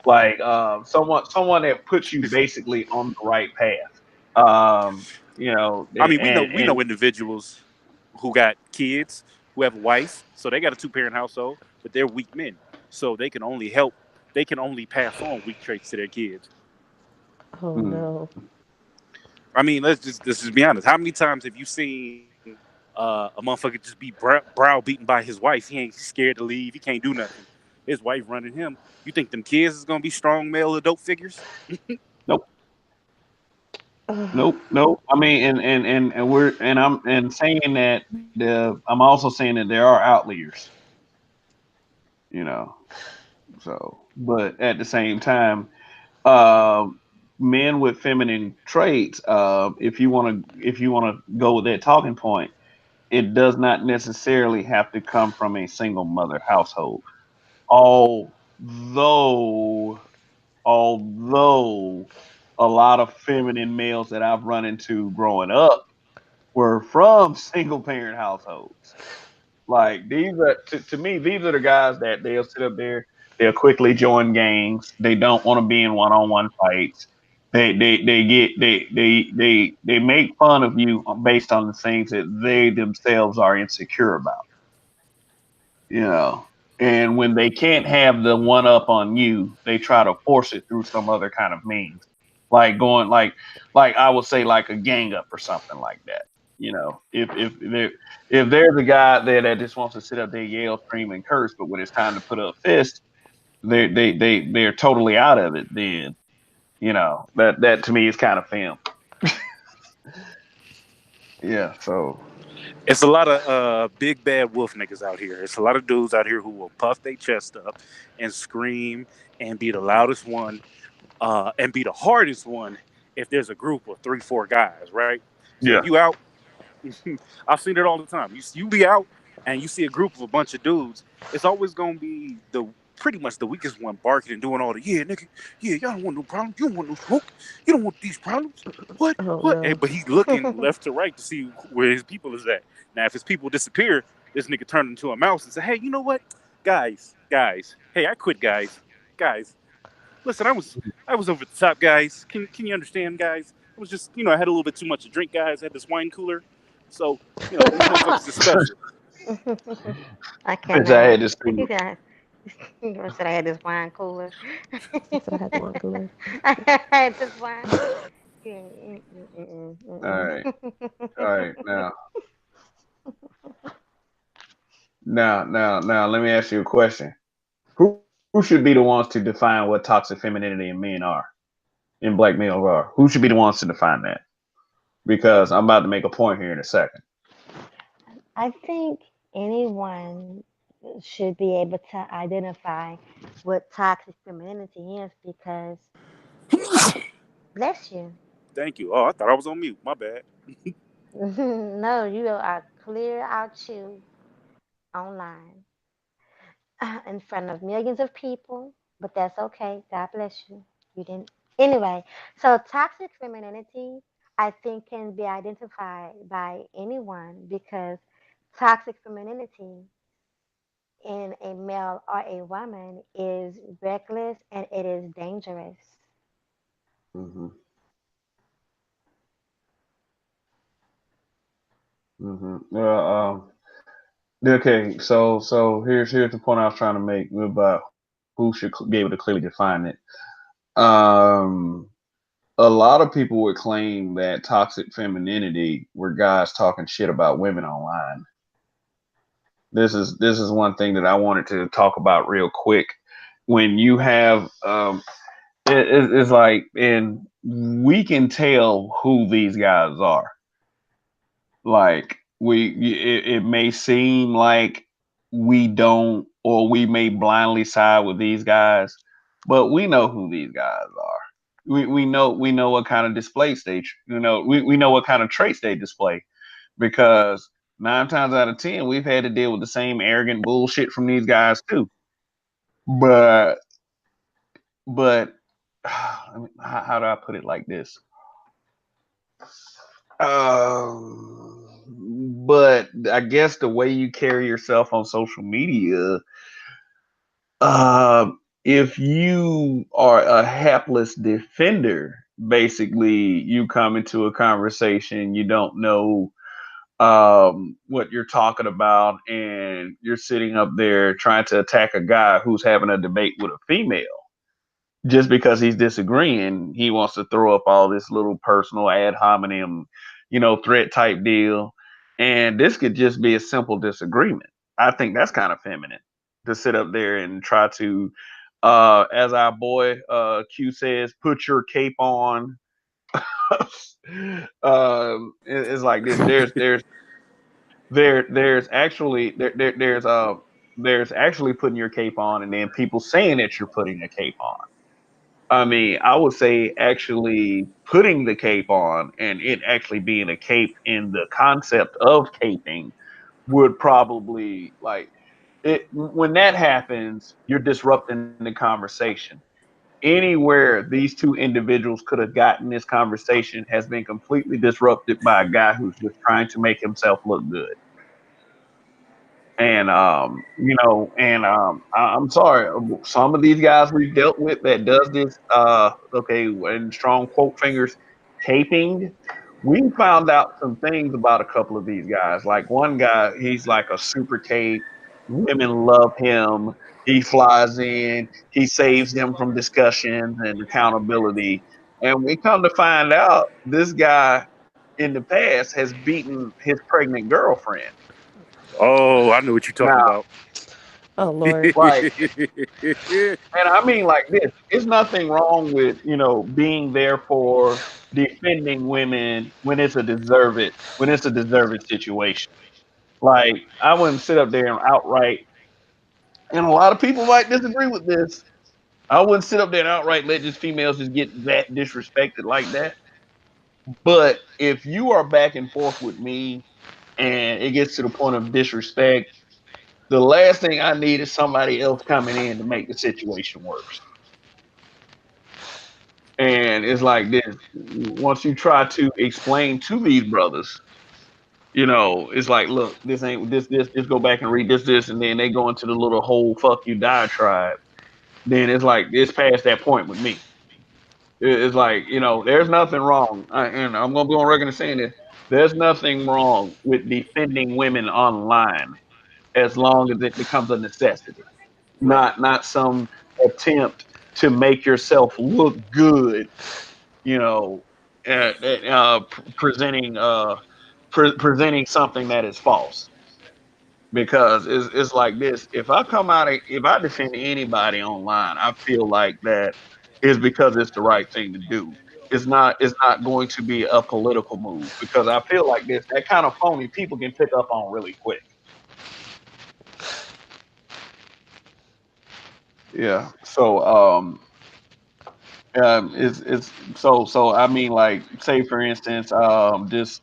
Like someone that puts you basically on the right path. I mean, we And know individuals who got kids, who have a wife, so they got a 2 parent household, but they're weak men, so they can only pass on weak traits to their kids. Oh no. I mean, let's just be honest. How many times have you seen a motherfucker just be browbeaten by his wife? He ain't scared to leave. He can't do nothing. His wife running him. You think them kids is gonna be strong male adult figures? nope, Ugh. nope. I mean, I'm saying that I'm also saying that there are outliers. You know, but at the same time, um, men with feminine traits, if you want to go with that talking point, it does not necessarily have to come from a single mother household. Although, although a lot of feminine males that I've run into growing up were from single parent households. Like these are to me, these are the guys that they'll sit up there, they'll quickly join gangs. They don't want to be in one-on-one fights. They make fun of you based on the things that they themselves are insecure about. You know, and when they can't have the one up on you, they try to force it through some other kind of means, like going like I would say like a gang up or something like that. You know, if there's a guy there that just wants to sit up there, yell, scream, and curse, but when it's time to put up fists, they're totally out of it. Then that to me is kind of fam. Yeah. So It's a lot of big bad wolf niggas out here. It's a lot of dudes out here who will puff their chest up and scream and be the loudest one and be the hardest one if there's a group of 3, 4 guys, right? So if yeah, you out, I've seen it all the time. You be out and you see a group of a bunch of dudes. It's always gonna be the pretty much the weakest one barking and doing all the yeah nigga, yeah y'all don't want no problems. You don't want no smoke. You don't want these problems. What Oh what? Hey, no. but he's looking left to right to see where his people is at. Now if his people disappear, this nigga turned into a mouse and said, hey, you know what, guys, hey, I quit, guys. Listen, I was over the top, guys. Can you understand, guys? I was just I had a little bit too much to drink, guys. I had this wine cooler, so these motherfuckers is special. I which I cannot. had to scream. You got. I said I had this wine cooler. I said I had the one cooler. I had this wine. Mm, All right, all right. Now, let me ask you a question. Who who should be the ones to define what toxic femininity in men are, in black males are? Who should be the ones to define that? Because I'm about to make a point here in a second. I think anyone should be able to identify what toxic femininity is because, bless you. Thank you. Oh, I thought I was on mute. My bad. No, you are clear out you online in front of millions of people, but that's okay. God bless you. You didn't. Anyway, so toxic femininity, I think, can be identified by anyone because toxic femininity in a male or a woman is reckless and it is dangerous. Hmm. Well, okay. So here's the point I was trying to make about who should be able to clearly define it. Um, a lot of people would claim that toxic femininity were guys talking shit about women online. This is one thing that I wanted to talk about real quick. When you have it's like, and we can tell who these guys are. Like it may seem like we don't, or we may blindly side with these guys, but we know who these guys are. We know what kind of display stage, we know what kind of traits they display, because 9 times out of 10 we've had to deal with the same arrogant bullshit from these guys too. But I mean, how do I put it like this? But I guess the way you carry yourself on social media, if you are a hapless defender, basically you come into a conversation, you don't know what you're talking about, and you're sitting up there trying to attack a guy who's having a debate with a female. Just because he's disagreeing, he wants to throw up all this little personal ad hominem, threat type deal. And this could just be a simple disagreement. I think that's kind of feminine to sit up there and try to, as our boy Q says, put your cape on. It's like this. There's actually putting your cape on, and then people saying that you're putting a cape on. I mean, I would say actually putting the cape on and it actually being a cape in the concept of caping would probably, like, it when that happens, you're disrupting the conversation. Anywhere these two individuals could have gotten this conversation has been completely disrupted by a guy who's just trying to make himself look good. And I'm sorry, some of these guys we've dealt with that does this, okay, in strong quote fingers, caping. We found out some things about a couple of these guys. Like one guy, he's like a super cape. Women love him. He flies in. He saves them from discussions and accountability. And we come to find out this guy in the past has beaten his pregnant girlfriend. Oh, I know what you're talking Now, about. Oh Lord. like, and I mean like this. There's nothing wrong with, being there for defending women when it's a deserved situation. Like, I wouldn't sit up there and outright, and a lot of people might disagree with this. I wouldn't sit up there and outright let just females just get that disrespected like that. But if you are back and forth with me and it gets to the point of disrespect, the last thing I need is somebody else coming in to make the situation worse. And it's like this. Once you try to explain to these brothers, it's like, look, this ain't this. Just go back and read this, and then they go into the little whole "fuck you" diatribe. Then it's like it's past that point with me. It's like, there's nothing wrong, and I'm gonna be on record as saying this. There's nothing wrong with defending women online as long as it becomes a necessity, Right. not some attempt to make yourself look good, you know, presenting presenting something that is false. because it's like this. If I come out, if I defend anybody online, I feel like that is because it's the right thing to do. It's not going to be a political move because I feel like this that kind of phony people can pick up on really quick. Yeah. It's so I mean, like, say for instance, this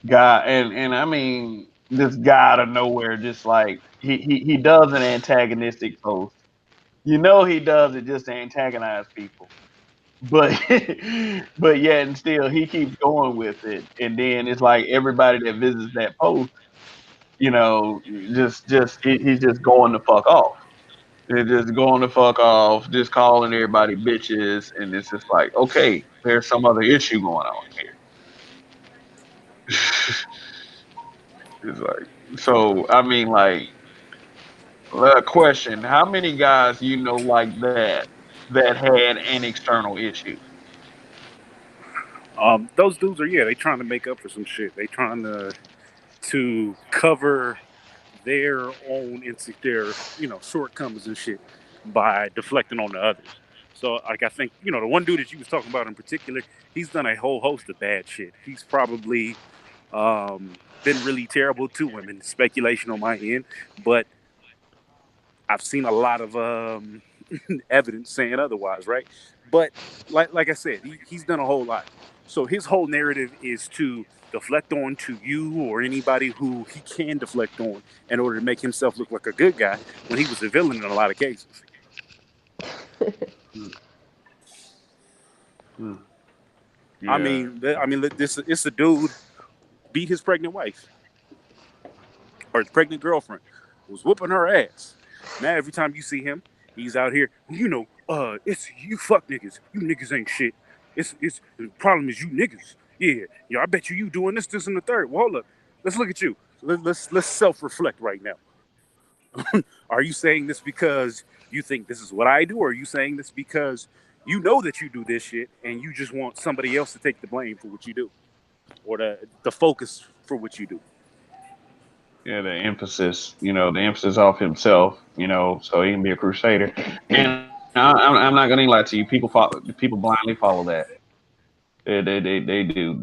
guy, and I mean, this guy out of nowhere, just like he does an antagonistic post. You know, he does it just to antagonize people, but but yet and still he keeps going with it, and then it's like everybody that visits that post, you know, he's just going to fuck off. They're just going to fuck off, just calling everybody bitches, and it's just like, okay, there's some other issue going on here. It's like, so I mean, like, question: how many guys you know like that had an external issue? Those dudes are, yeah, they trying to make up for some shit. They trying to cover their own insecure, shortcomings and shit by deflecting on the others. So, like, I think, the one dude that you was talking about in particular, he's done a whole host of bad shit. He's probably been really terrible to women. Speculation on my end, but I've seen a lot of evidence saying otherwise, right? But like I said, he's done a whole lot. So his whole narrative is to deflect on to you or anybody who he can deflect on in order to make himself look like a good guy when he was a villain in a lot of cases. Mm, mm, I yeah, mean, this it's a dude beat his pregnant wife or his pregnant girlfriend, was whooping her ass. Now every time you see him, he's out here. It's you fuck niggas. You niggas ain't shit. It's the problem is you niggas. Yeah. I bet you doing this, and the third. Well, hold up. Let's look at you. Let's self reflect right now. Are you saying this because you think this is what I do, or are you saying this because you know that you do this shit and you just want somebody else to take the blame for what you do, or the focus for what you do? yeah. The emphasis off himself, so he can be a crusader. And I'm not gonna lie to you. People blindly follow that. They do.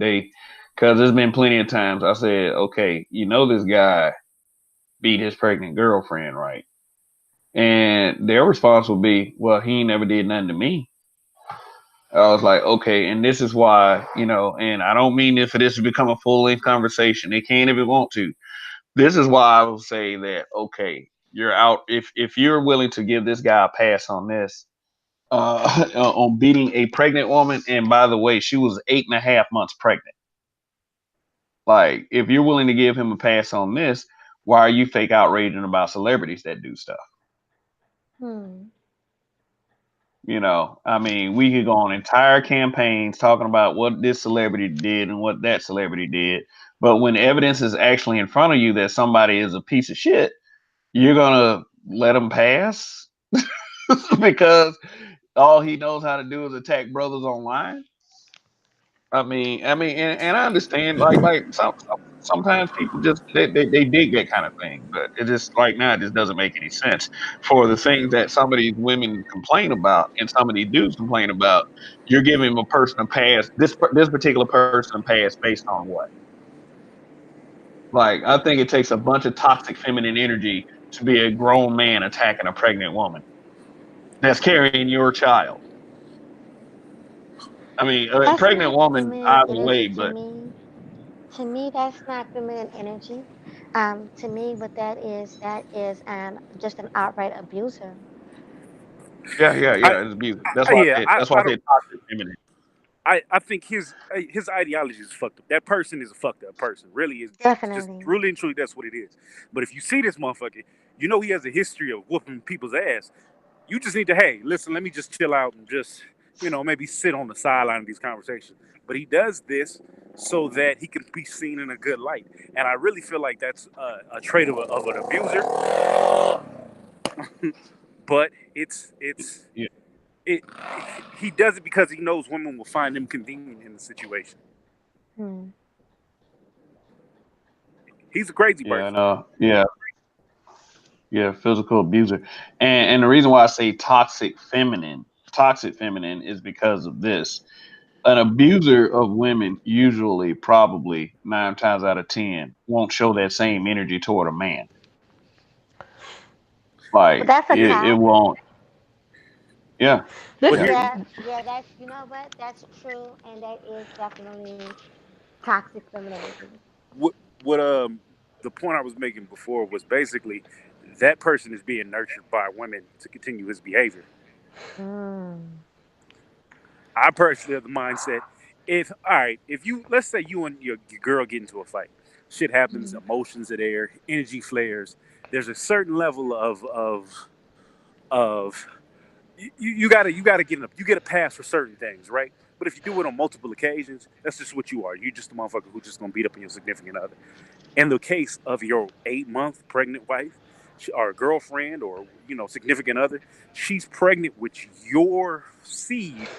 Because there's been plenty of times I said, okay, this guy beat his pregnant girlfriend, right? And their response would be, well, he ain't never did nothing to me. I was like, okay, and this is why, and I don't mean this for this to become a full length conversation. It can if it want to. This is why I will say that, okay, you're out. If you're willing to give this guy a pass on this, on beating a pregnant woman, and by the way, she was 8.5 months pregnant. Like, if you're willing to give him a pass on this, why are you fake outraging about celebrities that do stuff? Hmm. I mean, we could go on entire campaigns talking about what this celebrity did and what that celebrity did. But when evidence is actually in front of you that somebody is a piece of shit, you're going to let them pass because all he knows how to do is attack brothers online. And I understand, like sometimes people just they dig that kind of thing, but it just like now it just doesn't make any sense for the things that some of these women complain about and some of these dudes complain about. You're giving a person a pass, this particular person a pass based on what? Like, I think it takes a bunch of toxic feminine energy to be a grown man attacking a pregnant woman that's carrying your child. I mean, a That's pregnant not woman feminine either way, energy to but me. To me, that's not feminine energy. To me, what that is just an outright abuser. yeah, it's abuse. That's why I Yeah, said that's why I I don't. said toxic feminine. I think his ideology is fucked up. That person is a fucked up person. Really is just Definitely. really and truly that's what it is. But if you see this motherfucker, you know he has a history of whooping people's ass. You just need to, hey, listen, let me just chill out and just, maybe sit on the sideline of these conversations. But he does this so that he can be seen in a good light. And I really feel like that's a trait of an abuser. But Yeah, it he does it because he knows women will find him convenient in the situation. Hmm. He's a crazy yeah, person. no, yeah. Yeah, physical abuser. And the reason why I say toxic feminine is because of this. An abuser of women usually, probably 9 times out of 10, won't show that same energy toward a man. But Like that's a it fact. won't. Yeah, But This yeah. here, Yeah, yeah, that's, you know what? That's true, and that is definitely toxic femininity. what what the point I was making before was basically that person is being nurtured by women to continue his behavior. Mm. I personally have the mindset, if all right, if you, let's say you and your girl get into a fight, shit happens, Mhm. emotions are there, energy flares. There's a certain level of you gotta get you get a pass for certain things, right? But if you do it on multiple occasions, that's just what you are. You're just a motherfucker who's just gonna beat up on your significant other. In the case of your 8 month pregnant wife or girlfriend or significant other, she's pregnant with your seed.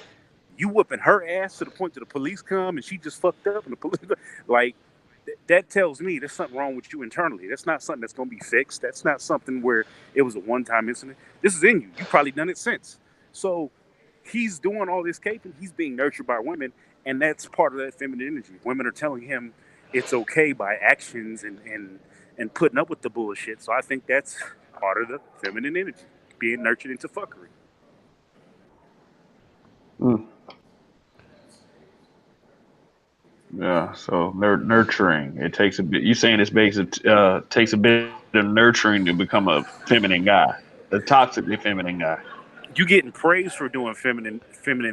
You whooping her ass to the point that the police come and she just fucked up and the police like that tells me there's something wrong with you internally. That's not something that's going to be fixed. That's not something where it was a one-time incident. This is in you. You probably done it since. So he's doing all this caping. He's being nurtured by women, and that's part of that feminine energy. Women are telling him it's okay by actions and putting up with the bullshit. So I think that's part of the feminine energy, being nurtured into fuckery. Mm, yeah. So nurturing. It takes a bit. You saying this basically takes a bit of nurturing to become a feminine guy, a toxically feminine guy. You getting praised for doing feminine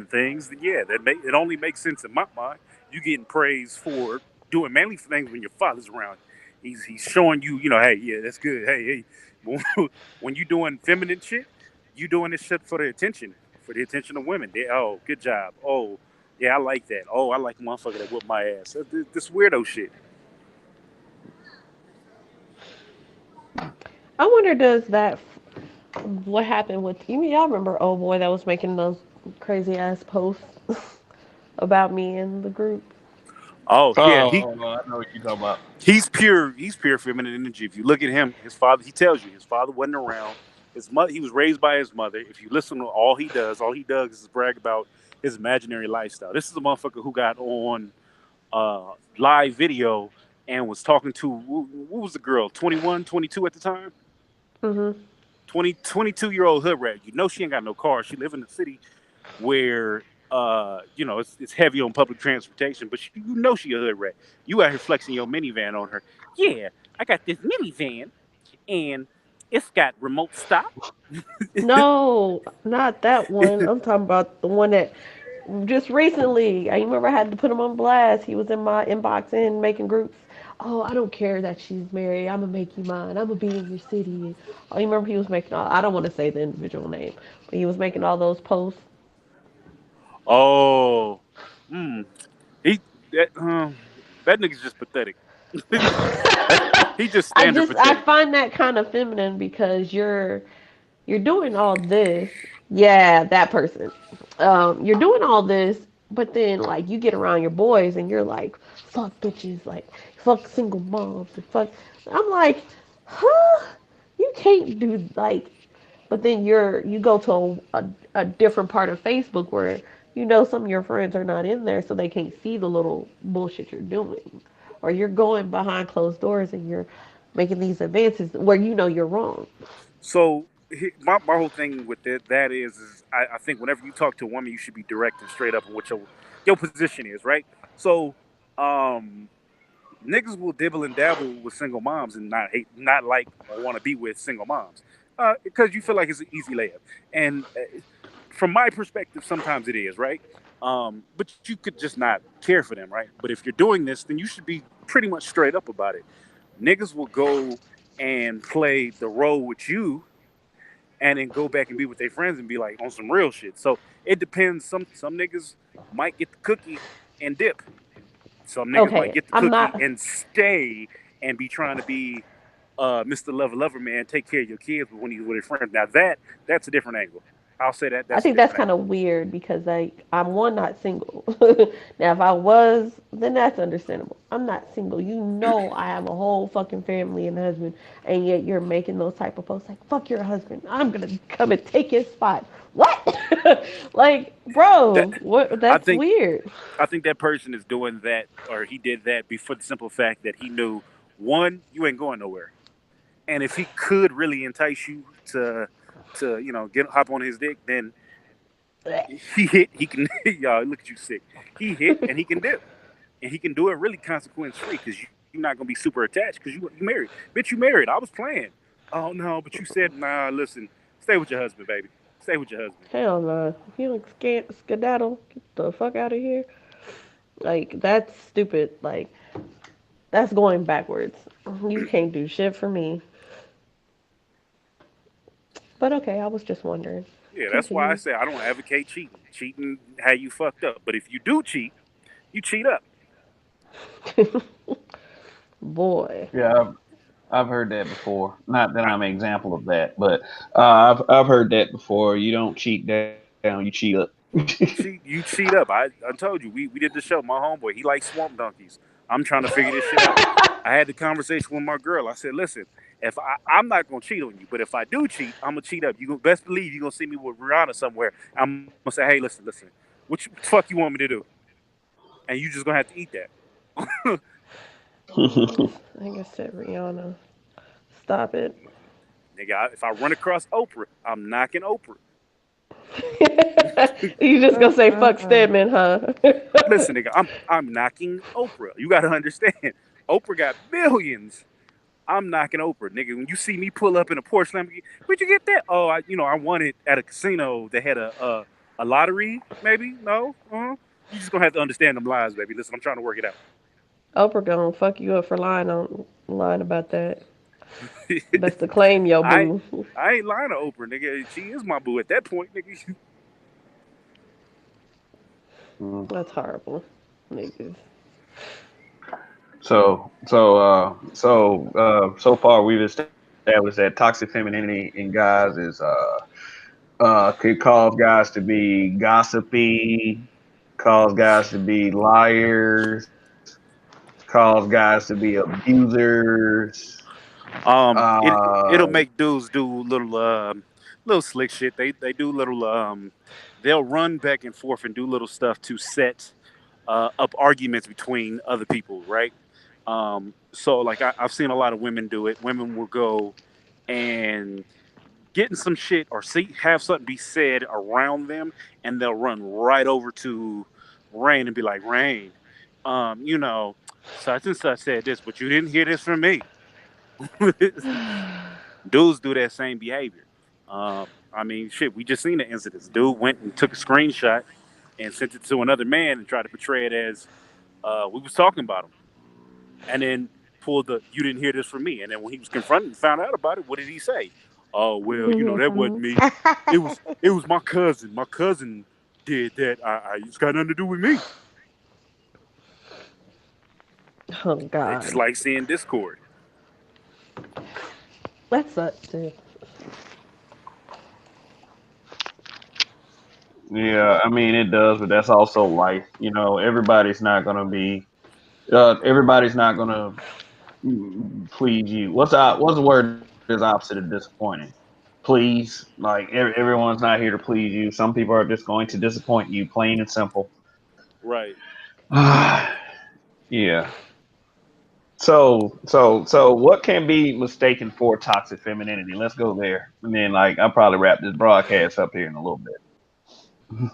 things, then yeah, it only makes sense in my mind. You getting praised for doing manly things when your father's around. He's showing you, hey, yeah, that's good. Hey, hey. When you doing feminine shit, you doing this shit for the attention of women. Oh, good job. Oh, yeah, I like that. Oh, I like a motherfucker that whooped my ass. This weirdo shit. I wonder, does that what happened with you? Y'all remember old boy that was making those crazy ass posts about me in the group? Oh yeah, Oh, I know what you're talking about. he's pure feminine energy. If you look at him, his father, he tells you his father wasn't around. His mother, he was raised by his mother. If you listen to all he does is brag about his imaginary lifestyle. This is a motherfucker who got on live video and was talking to what was the girl, 21, 22 at the time. Mhm. 22-year-old hood rat. You know she ain't got no car. She live in the city where it's heavy on public transportation, but you know she a hood rat. You out here flexing your minivan on her. Yeah, I got this minivan and it's got remote stop. No, not that one. I'm talking about the one that just recently. I remember I had to put him on blast. He was in my inbox and making groups. Oh, I don't care that she's married. I'm gonna make you mine. I'm gonna be in your city. Oh, you remember he was making all. I don't want to say the individual name, but he was making all those posts. Oh, mm, he that that nigga's just pathetic. He just standard I pathetic. find that kind of feminine because you're doing all this. Yeah, that person. You're doing all this, but then like you get around your boys and you're like, fuck bitches, like fuck single moms, and fuck. I'm like, huh? You can't do like. But then you go to a different part of Facebook where you know some of your friends are not in there, so they can't see the little bullshit you're doing, or you're going behind closed doors and you're making these advances where you know you're wrong. So my whole thing with that is I think whenever you talk to a woman, you should be direct and straight up on what your position is, right? So, um, niggas will dibble and dabble with single moms and not like or want to be with single moms, because you feel like it's an easy layup. And from my perspective, sometimes it is, right? But you could just not care for them, right? But if you're doing this, then you should be pretty much straight up about it. Niggas will go and play the role with you and then go back and be with their friends and be like on some real shit. So it depends. Some niggas might get the cookie and dip. Some niggas might Okay, get the I'm cookie not. and stay and be trying to be Mr. Lover Lover man, take care of your kids when he's with his friends. Now that's a different angle. I'll say that I that's a think that's different kind angle. of weird because like I'm one not single. Now if I was, then that's understandable. I'm not single. You know I have a whole fucking family and husband, and yet you're making those type of posts like "fuck your husband." I'm gonna come and take his spot. What? Like, That bro, what? I That's think weird. I think that person is doing that, or he did that before the simple fact that he knew, one, you ain't going nowhere, and if he could really entice you to get hop on his dick, then he hit, he can y'all look at you sick. He hit and he can dip, and he can do it really consequence free because you're not gonna be super attached because you married. Bitch, you married. I was playing. Oh no, but you said nah. Listen, stay with your husband, baby. Stay with your husband. Hell no. If you don't skedaddle, get the fuck out of here. Like that's stupid. Like that's going backwards. You can't do shit for me. But okay, I was just wondering. Yeah, that's why I Continue. say I don't advocate cheating. Cheating how you fucked up. But if you do cheat, you cheat up. Boy. Yeah, I've heard that before. Not that I, I'm an example of that, but I've heard that before. You don't cheat down, you cheat up. you cheat up. I told you we did the show. My homeboy, he likes swamp donkeys. I'm trying to figure this shit out. I had the conversation with my girl. I said, listen, if I'm not gonna cheat on you, but if I do cheat, I'm gonna cheat up. You best believe you're gonna see me with Rihanna somewhere. I'm gonna say, hey, listen, what the fuck you want me to do? And you just gonna have to eat that. I guess said Rihanna. Stop it. Nigga, if I run across Oprah, I'm knocking Oprah. You just gonna say fuck Mm-mm-mm. Stedman, huh? Listen, nigga, I'm knocking Oprah. You gotta understand. Oprah got millions. I'm knocking Oprah, nigga. When you see me pull up in a Porsche Lamborghini, where'd you get that? Oh, I won it at a casino that had a lottery. Maybe no. You just gonna have to understand them lies, baby. Listen, I'm trying to work it out. Oprah gonna fuck you up for lying about that. Best to claim your I boo. I ain't lying to Oprah, nigga. She is my boo at that point, nigga. Mm. That's horrible, niggas. So far we've established that toxic femininity in guys is could cause guys to be gossipy, cause guys to be liars, cause guys to be abusers. It'll Uh, make dudes do little slick shit. They do little they'll run back and forth and do little stuff to set up arguments between other people, right? So like I've seen a lot of women do it. Women will go and get in some shit or see have something be said around them, and they'll run right over to Rain and be like, Rain, you know, such and such said this, but you didn't hear this from me. Dudes do that same behavior. I mean, shit, we just seen the incidents. Dude went and took a screenshot and sent it to another man and tried to portray it as we was talking about him, and then pulled the "you didn't hear this from me." And then when he was confronted and found out about it, what did he say? Oh You well, didn't hear that from wasn't me. me. It was my cousin. My cousin did that. It's got nothing to do with me. Oh They just God, like seeing discord. that sucks too. yeah, I mean it does, but that's also life. You know, everybody's not gonna please you. What's the word is opposite of disappointing? Please. Like everyone's not here to please you. Some people are just going to disappoint you, plain and simple. Right. Yeah. So what can be mistaken for toxic femininity? Let's go there. And then like I'll probably wrap this broadcast up here in a little bit. Mm.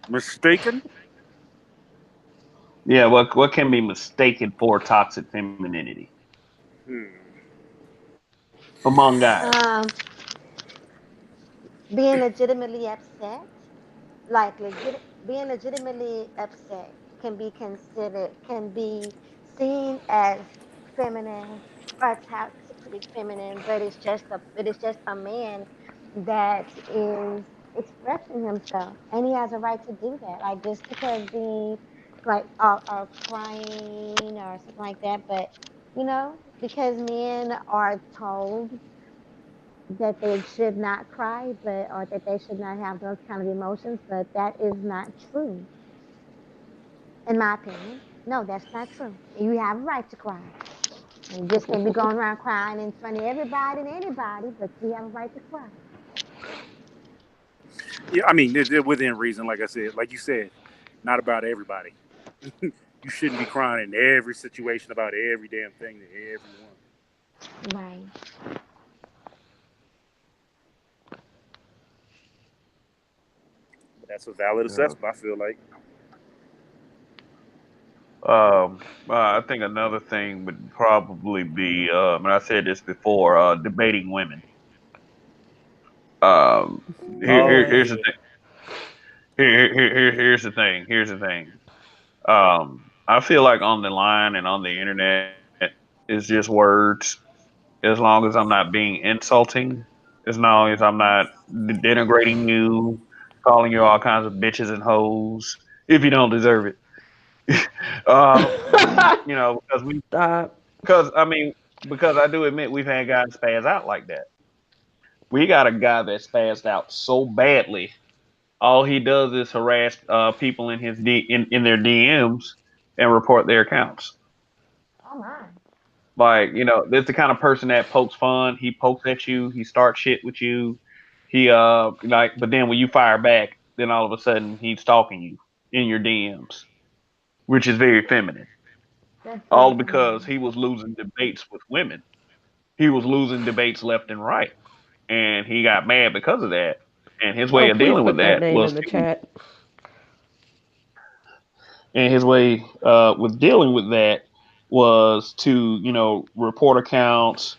Mistaken. Yeah, what can be mistaken for toxic femininity Hmm. among guys? Being legitimately upset, being legitimately upset can be considered, can be seen as feminine or toxically feminine, but it's just a man that is expressing himself, and he has a right to do that. Like just because being like or crying or something like that, but because men are told that they should not cry, but or that they should not have those kind of emotions, but that is not true, in my opinion. No, that's not true. You have a right to cry. You just can't be going around crying in front of everybody and anybody, but you have a right to cry. Yeah, I mean, they're within reason. Like I said, like you said, not about everybody. You shouldn't be crying in every situation about every damn thing to everyone. Right. But that's a valid Yeah. assessment. I feel like. I think another thing would probably be, and I said this before, debating women. Um, Oh here's the yeah. thing. Here's the thing. Here's the thing. I feel like on the line and on the internet is just words. As long as I'm not being insulting, as long as I'm not denigrating you, calling you all kinds of bitches and hoes if you don't deserve it. Because Stop. because I mean, because I do admit we've had guys spaz out like that. We got a guy that spazzed out so badly. All he does is harass people in in their DMs and report their accounts. Oh my. Like, there's the kind of person that pokes fun. He pokes at you. He starts shit with you. But then when you fire back, then all of a sudden he's stalking you in your DMs, which is very feminine. That's All very because feminine. he was losing debates with women. He was losing debates left and right, and he got mad because of that. And his Oh, way of please dealing with put that that name was in the to, chat. and his way with dealing with that was to, report accounts,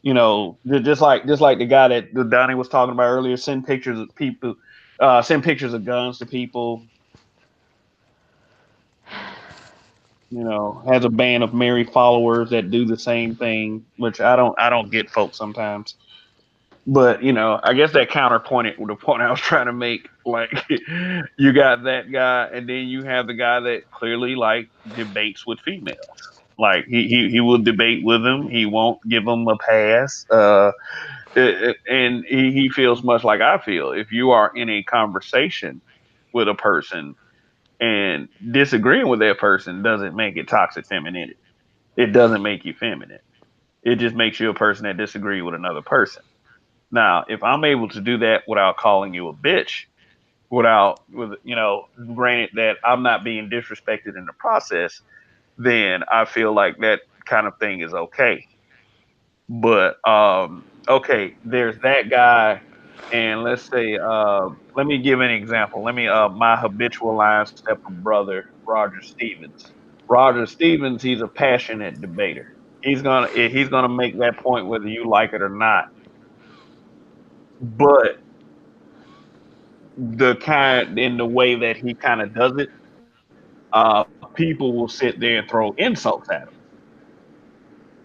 just like the guy that Donnie was talking about earlier, send pictures of people, send pictures of guns to people, has a band of married followers that do the same thing, which I don't get folks sometimes. But I guess that counterpointed with the point I was trying to make. Like, you got that guy, and then you have the guy that clearly like debates with females. Like he will debate with them. He won't give them a pass. And he feels much like I feel. If you are in a conversation with a person and disagreeing with that person doesn't make it toxic femininity. It doesn't make you feminine. It just makes you a person that disagree with another person. Now, if I'm able to do that without calling you a bitch, granted that I'm not being disrespected in the process, then I feel like that kind of thing is okay. But okay, there's that guy, and let's say, let me give an example. Let me my habitual line stepper brother, Roger Stevens. Roger Stevens, he's a passionate debater. He's gonna make that point whether you like it or not. But the kind in the way that he kind of does it, people will sit there and throw insults at him.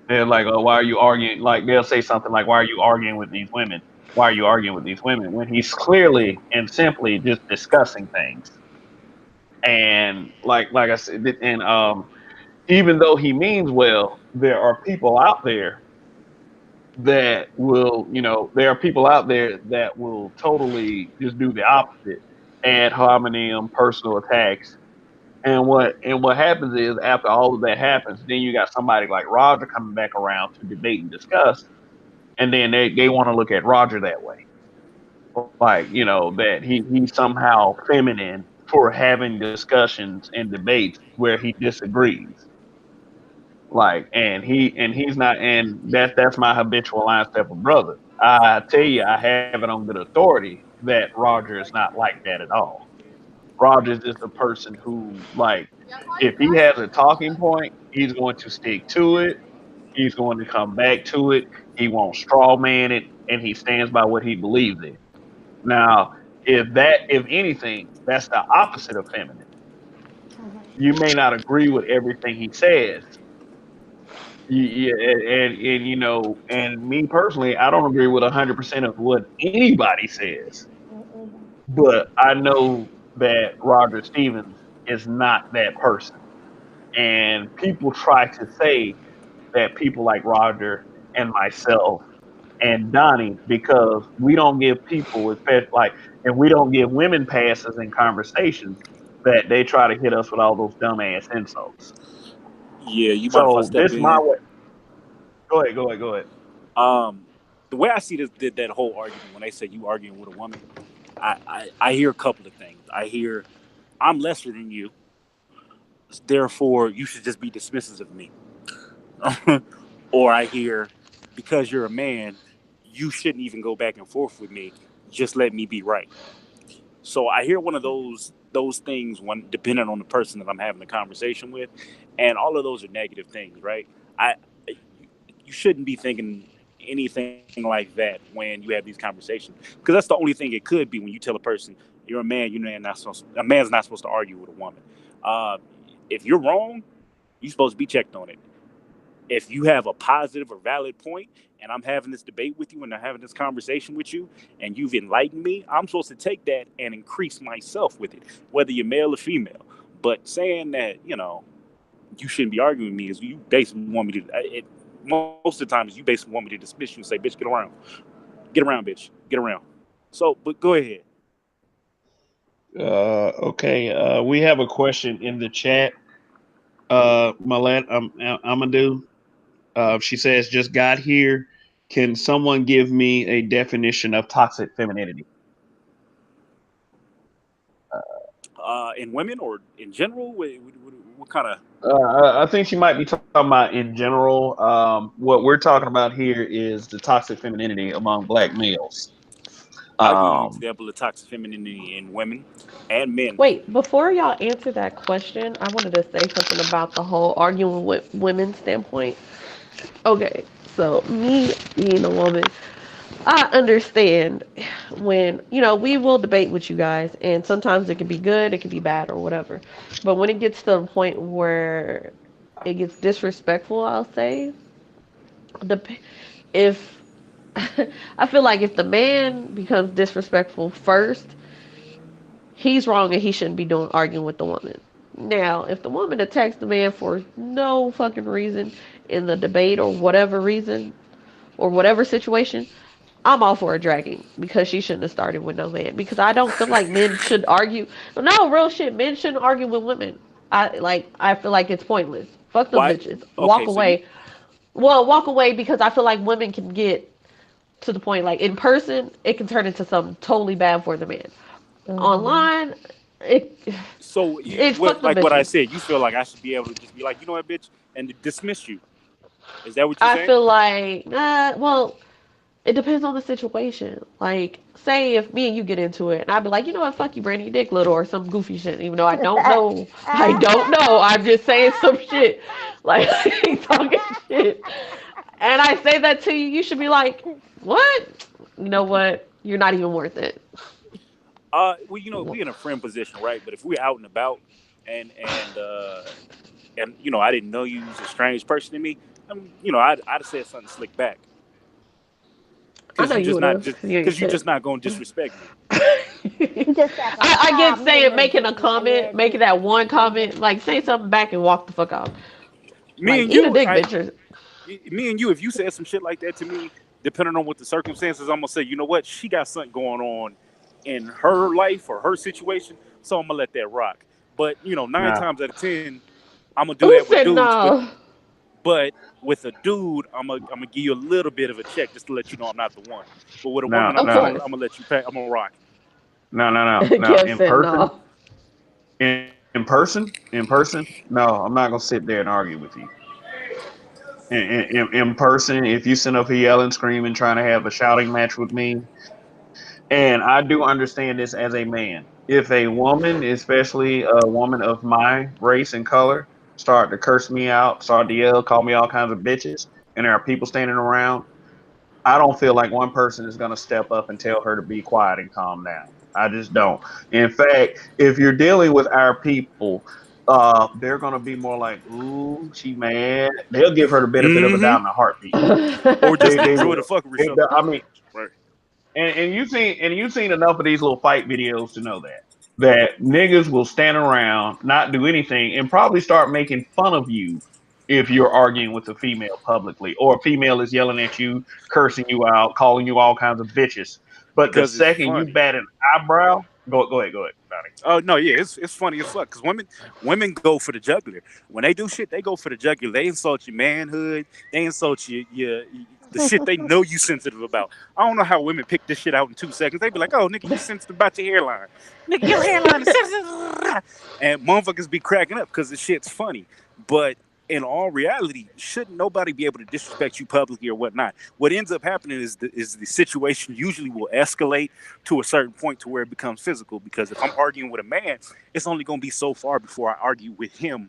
They're like, "Oh, why are you arguing?" Like they'll say something like, "Why are you arguing with these women? Why are you arguing with these women?" When he's clearly and simply just discussing things. And like I said, and even though he means well, there are people out there there are people out there that will totally just do the opposite, ad hominem, personal attacks. And what happens is after all of that happens, then you got somebody like Roger coming back around to debate and discuss, and then they want to look at Roger that way, like that he's somehow feminine for having discussions and debates where he disagrees. Like, and he's not, and that's my habitual line step of brother. I tell you, I have it on good authority that Roger is not like that at all. Roger's just a person who, like, if he has a talking point, he's going to stick to it. He's going to come back to it. He won't straw man it, and he stands by what he believes in. Now, if anything, that's the opposite of feminine. Okay. You may not agree with everything he says. And and me personally, I don't agree with 100% of what anybody says, Me either. but I know that Roger Stevens is not that person. And people try to say that people like Roger and myself and Donnie because we don't give people, especially like, and we don't give women passes in conversations that they try to hit us with all those dumbass insults. Yeah, you mind if I So step this my in? way. Go ahead, go ahead, go ahead. Um, the way I see this, that whole argument when they say you arguing with a woman, I hear a couple of things. I hear I'm lesser than you, therefore you should just be dismissive of me. Or I hear because you're a man, you shouldn't even go back and forth with me. Just let me be right. So I hear one of those things when depending on the person that I'm having a conversation with, and all of those are negative things, right? I you shouldn't be thinking anything like that when you have these conversations because that's the only thing it could be when you tell a person you're a man, a man's not supposed to argue with a woman. Uh, if you're wrong, you're supposed to be checked on it. If you have a positive or valid point and I'm having this debate with you and I'm having this conversation with you and you've enlightened me, I'm supposed to take that and increase myself with it, whether you're male or female. But saying that, you shouldn't be arguing with me is you basically want me to, most of the time is you basically want me to dismiss you and say, bitch, get around, bitch, get around. So, but go ahead. Okay. We have a question in the chat. Malet, Amadou. She says, "Just got here. Can someone give me a definition of toxic femininity?" In women or in general, what kind of, I think she might be talking about in general. What we're talking about here is the toxic femininity among black males. I'll give you an Um, example of toxic femininity in women and men. Wait, before y'all answer that question, I wanted to say something about the whole arguing with women's standpoint. Okay, so me being a woman, I understand when, we will debate with you guys, and sometimes it can be good, it can be bad, or whatever. But when it gets to the point where it gets disrespectful, I'll say, the if I feel like if the man becomes disrespectful first, he's wrong and he shouldn't be doing arguing with the woman. Now, if the woman attacks the man for no fucking reason in the debate or whatever reason or whatever situation, I'm all for a dragging because she shouldn't have started with no man. Because I don't feel like men should argue. No, real shit. Men shouldn't argue with women. I feel like it's pointless. Fuck them Why? bitches. Walk Okay, so you away. Well, walk away because I feel like women can get to the point like in person, it can turn into something totally bad for the man. Mhm. Online, it so you it fuck what them like what I bitches. said, you feel like I should be able to just be like, you know what, bitch, and dismiss you. Is that what you're I saying? feel like well, it depends on the situation. Like, say if me and you get into it, and I'd be like, you know what, fuck you, Brandy, you dick little, or some goofy shit. Even though I don't know, I don't know. I'm just saying some shit, like talking shit, and I say that to you. You should be like, what? You know what? You're not even worth it. Well, we in a friend position, right? But if we're out and about, and and uh, and I didn't know you was a strange person to me, I'd have said something slick back I know you would have. You ain't because you're just shit. not gonna disrespect me. You just not gonna I get call me saying no making a dick comment, riding making that one comment, like say something back and walk the fuck off. Me Like and eat a you, dick, bitch. Or, me and you, if you said some shit like that to me, depending on what the circumstances, I'm gonna say, you know what, she got something going on in her life or her situation, so I'm gonna let that rock. But nine nah, times out of ten, I'm gonna do that who with said dudes. no? But with a dude, I'm gonna give you a little bit of a check just to let you know I'm not the one. But with a woman, no, Of no, course. I'm gonna let you pay. I'm gonna rock. no. Kev said no. In person. No, I'm not gonna sit there and argue with you. In person, if you sit up here yelling, screaming, trying to have a shouting match with me, and I do understand this as a man. If a woman, especially a woman of my race and color, start to curse me out, start to yell, call me all kinds of bitches, and there are people standing around, I don't feel like one person is going to step up and tell her to be quiet and calm down. I just don't. In fact, if you're dealing with our people, they're going to be more like, "Ooh, she mad." They'll give her the benefit of a Mm-hmm. doubt in a heartbeat. Or just They enjoy the will. fuckery show. I mean, Right. and you've seen enough of these little fight videos to know that niggas will stand around, not do anything, and probably start making fun of you if you're arguing with a female publicly, or a female is yelling at you, cursing you out, calling you all kinds of bitches. But the because it's second you funny. bat an eyebrow, go ahead, Donnie. Oh no, yeah, it's funny as fuck because women go for the jugular. When they do shit, they go for the jugular. They insult your manhood. They insult your the shit they know you sensitive about. I don't know how women pick this shit out in 2 seconds. They be like, "Oh, nigga, you sensitive about your hairline. Nigga, your hairline is sensitive," and motherfuckers be cracking up because the shit's funny. But in all reality, shouldn't nobody be able to disrespect you publicly or whatnot? What ends up happening is the situation usually will escalate to a certain point to where it becomes physical. Because if I'm arguing with a man, it's only going to be so far before I argue with him,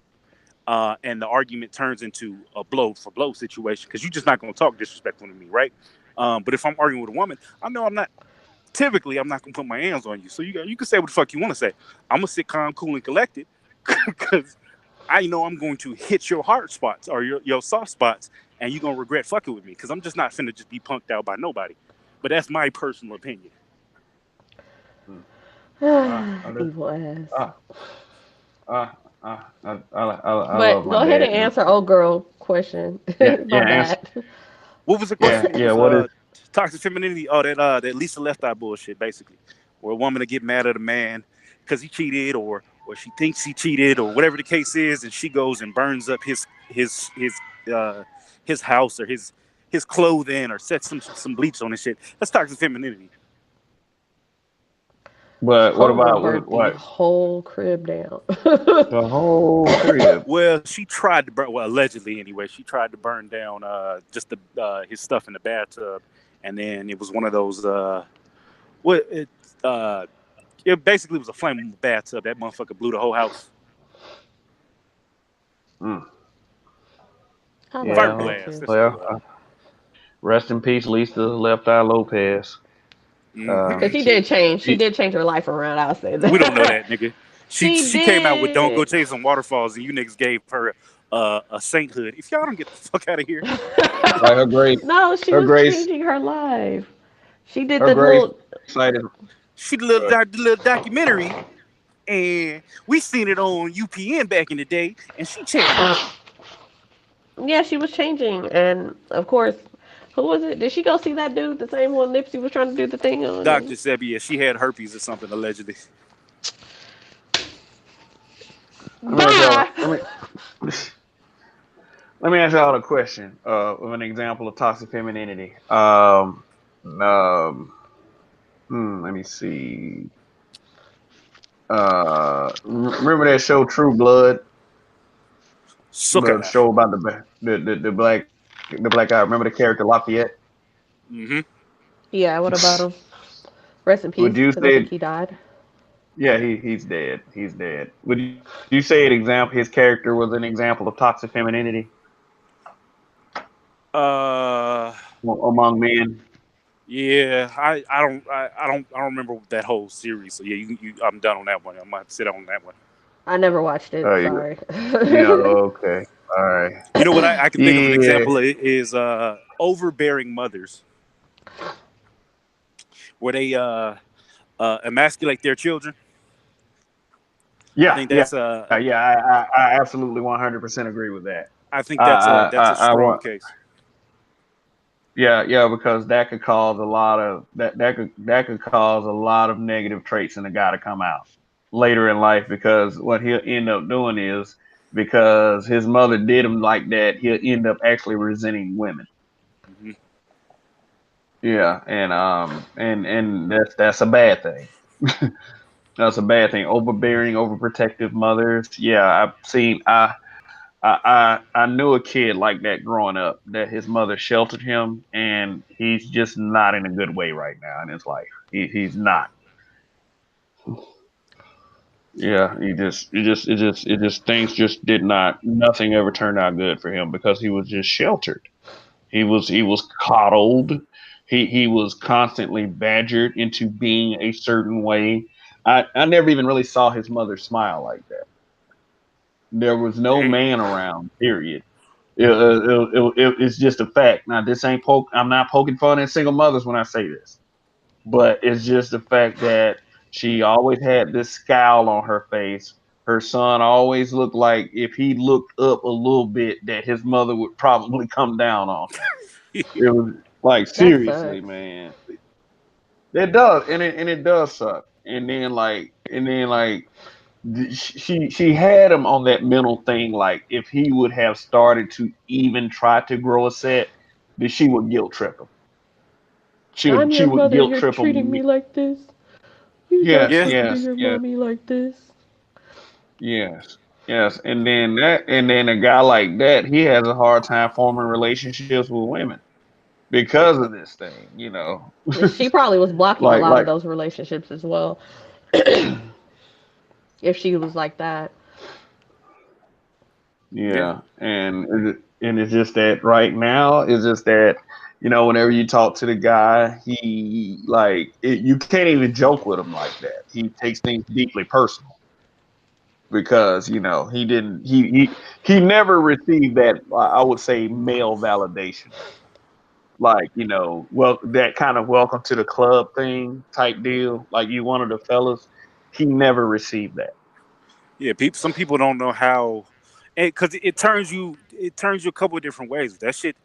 and the argument turns into a blow for blow situation. Because you're just not going to talk disrespectful to me, right? But if I'm arguing with a woman, I know I'm not. Typically, I'm not gonna put my hands on you, so you can say what the fuck you want to say. I'm gonna sit calm, cool, and collected, because I know I'm going to hit your hard spots or your soft spots, and you're gonna regret fucking with me because I'm just not finna just be punked out by nobody. But that's my personal opinion. Hmm. Under, Evil ass. ah, I love But my go ahead dad. and answer old girl question. Yeah, My yeah, answer. bad. What was the Yeah, question? It yeah. was What is? toxic femininity. Oh, that Lisa Left Eye bullshit, basically, where a woman to get mad at a man because he cheated, or she thinks he cheated, or whatever the case is, and she goes and burns up uh his house or his clothing or sets some bleach on his shit. That's toxic femininity. But what Homegirl about burnt the what whole crib down. the whole crib? Well, she tried to burn. Well, allegedly, anyway, she tried to burn down just the his stuff in the bathtub, and then it was one of those what uh it basically was a flammable bathtub. That motherfucker blew the whole house. Mm, I love yeah. Fiberglass. bathtubs. That's what it Well, was. rest in peace, Lisa Left Eye Lopez. Because Mm-hmm. she did change. She She, did change her life around. I'll say We don't know that. that, nigga. She She she came out with "Don't Go did. Chasing Waterfalls," and you niggas gave her a sainthood. If y'all don't get the fuck out of here, like No, she her was grace, changing her life. She did her the grace little. site is. she did Uh, the little documentary, and we seen it on UPN back in the day, and she changed. Yeah, she was changing, and of course, who was it? Did she go see that dude, the same one Nipsey was trying to do the thing on? Doctor And said, yeah, she had herpes or something allegedly. let me ask y'all. bye. Let me ask y'all a question. Of an example of toxic femininity. Um. Let me see. Remember that show True Blood? The Sucker. show about the black guy. Remember the character Lafayette? Mm-hmm. Yeah, what about him? Rest in Would peace, you because I think say? he died. Yeah, he's dead. He's dead. Would you say his character was an example of toxic femininity Uh, among men? yeah, I don't remember that whole series. So yeah, I'm done on that one. I might sit on that one. I never watched it. You, Sorry. yeah. Okay. All right. You know what I can think of an Yeah. example is overbearing mothers where they emasculate their children. I Yeah. think Yeah. that's Yeah. I absolutely 100% agree with that. I think that's a I want. strong case. Yeah, yeah, because that could cause a lot of that could cause a lot of negative traits in the guy to come out later in life, because what he'll end up doing is, because his mother did him like that, he'll end up actually resenting women. Hmm. Yeah, and that's a bad thing. That's a bad thing. Overbearing, overprotective mothers. Yeah, I've seen. I knew a kid like that growing up, that his mother sheltered him, and he's just not in a good way right now in his life. He's not. Yeah, it just things just did not. Nothing ever turned out good for him because he was just sheltered. He was coddled. He was constantly badgered into being a certain way. I never even really saw his mother smile like that. There was no Damn. man around. Period. It's just a fact. Now, this ain't poke. I'm not poking fun at single mothers when I say this, but it's just the fact that she always had this scowl on her face Her son always looked like if he looked up a little bit, that his mother would probably come down on him. It was like That seriously, sucks. man. It does, and it does suck. And then like she had him on that mental thing. Like if he would have started to even try to grow a set, then she would guilt trip him. I'm She your would mother. guilt You're trip treating him. me like this. You're not Yes, Yeah. talking to yes, your yes, mommy like this. yes, yes. And then a guy like that, he has a hard time forming relationships with women because of this thing. She probably was blocking a like lot of like those relationships as well. If she was like that. Yeah. Yeah, and it's just that right now it's just that whenever you talk to the guy, you can't even joke with him like that. He takes things deeply personal because he didn't he never received that I would say male validation, like well, that kind of welcome to the club thing type deal, like you one of the fellas. He never received that. Yeah, people. Some people don't know how, and because it turns you a couple of different ways. That shit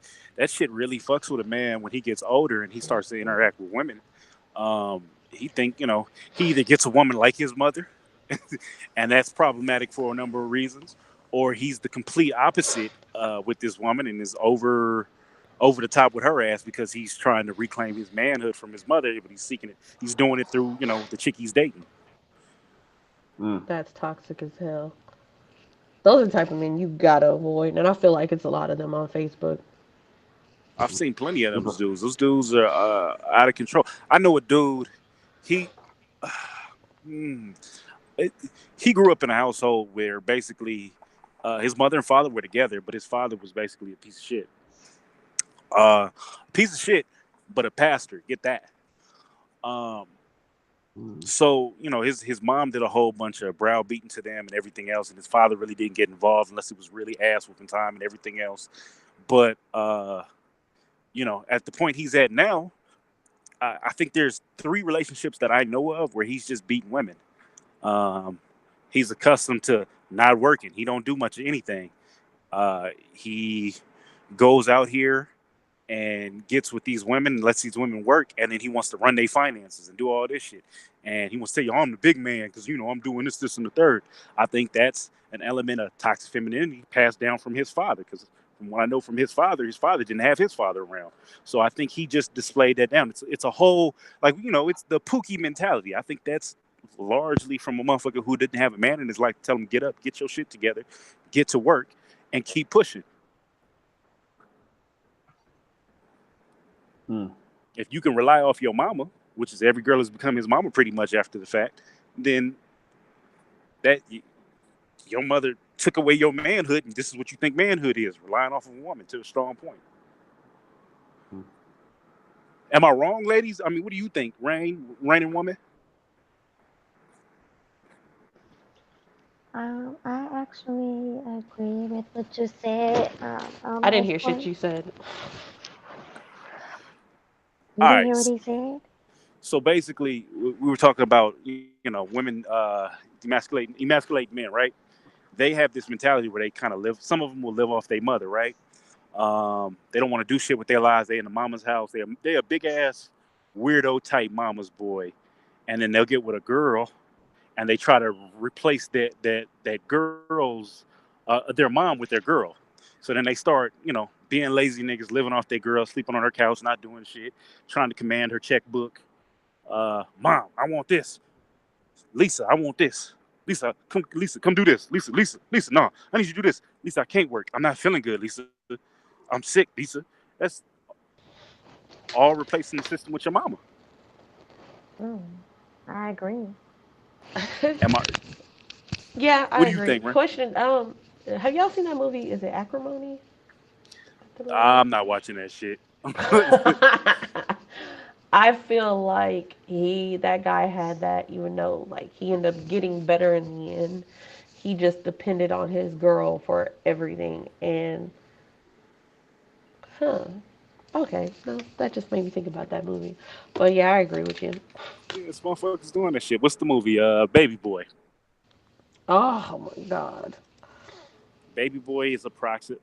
really fucks with a man when he gets older and he starts to interact with women. He think he either gets a woman like his mother, and that's problematic for a number of reasons, or he's the complete opposite with this woman and is over the top with her ass because he's trying to reclaim his manhood from his mother, but he's seeking it. He's doing it through the chick he's dating. Mm. That's toxic as hell. Those are the type of men you gotta avoid, and I feel like it's a lot of them on Facebook. I've seen plenty of them dudes. Those dudes are out of control. I know a dude. He mm, it, he grew up in a household where basically his mother and father were together, but his father was basically a piece of shit. Piece of shit, but a pastor. Get that. Um, Mm. so his mom did a whole bunch of browbeating to them and everything else, and his father really didn't get involved unless it was really ass whooping time and everything else. But at the point he's at now, I think there's three relationships that I know of where he's just beating women. Um, he's accustomed to not working. He don't do much of anything. He goes out here and gets with these women and lets these women work, and then he wants to run their finances and do all this shit. And he wants to say, "Yo, I'm the big man because I'm doing this, this, and the third." I think that's an element of toxic femininity passed down from his father. Because from what I know from his father didn't have his father around. So I think he just displayed that down. It's a whole it's the Pookie mentality. I think that's largely from a motherfucker who didn't have a man in his life to tell him get up, get your shit together, get to work, and keep pushing. Mm. If you can rely off your mama, which is every girl has become his mama pretty much after the fact, then that your mother took away your manhood, and this is what you think manhood is: relying off of a woman to a strong point. Mm. Am I wrong, ladies? I mean, what do you think, Rain and woman? I actually agree with what you said. On I didn't most hear shit point, you said. you All didn't hear what right. he said. So basically, we were talking about women emasculating men, right? They have this mentality where they kind of live. Some of them will live off their mother, right? They don't want to do shit with their lives. They in the mama's house. They a big ass weirdo type mama's boy, and then they'll get with a girl, and they try to replace that girl's their mom with their girl. So then they start being lazy niggas, living off their girl, sleeping on her couch, not doing shit, trying to command her checkbook. Mom, I want this. Lisa, I want this. Lisa, come do this. Lisa, no, I need you to do this. Lisa, I can't work. I'm not feeling good, Lisa. I'm sick, Lisa. That's all replacing the system with your mama. Mm, I agree. Am I? Yeah, I What do you agree. think, man? Question: have y'all seen that movie? Is it Acrimony? The movie? I'm not watching that shit. I feel like that guy had that, even though like he ended up getting better in the end. He just depended on his girl for everything, and huh. Okay, no, that just made me think about that movie. But yeah, I agree with you. Yeah, this motherfucker's doing that shit. What's the movie? Baby Boy. Oh my god. Baby Boy is a process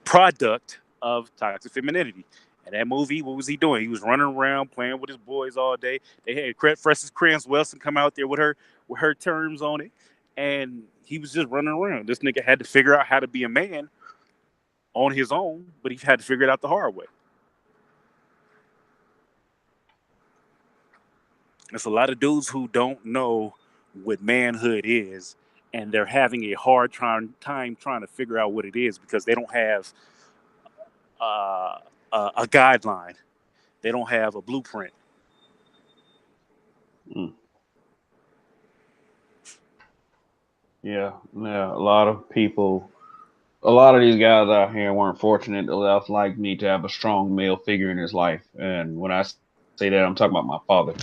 product of toxic femininity. And that movie, what was he doing? He was running around playing with his boys all day. They had Frances Crans Wilson come out there with her terms on it, and he was just running around. This nigga had to figure out how to be a man on his own, but he had to figure it out the hard way. There's a lot of dudes who don't know what manhood is, and they're having a time trying to figure out what it is because they don't have uh, a guideline. They don't have a blueprint. Mm. Yeah. A lot of these guys out here weren't fortunate enough, like me, to have a strong male figure in his life. And when I say that, I'm talking about my father.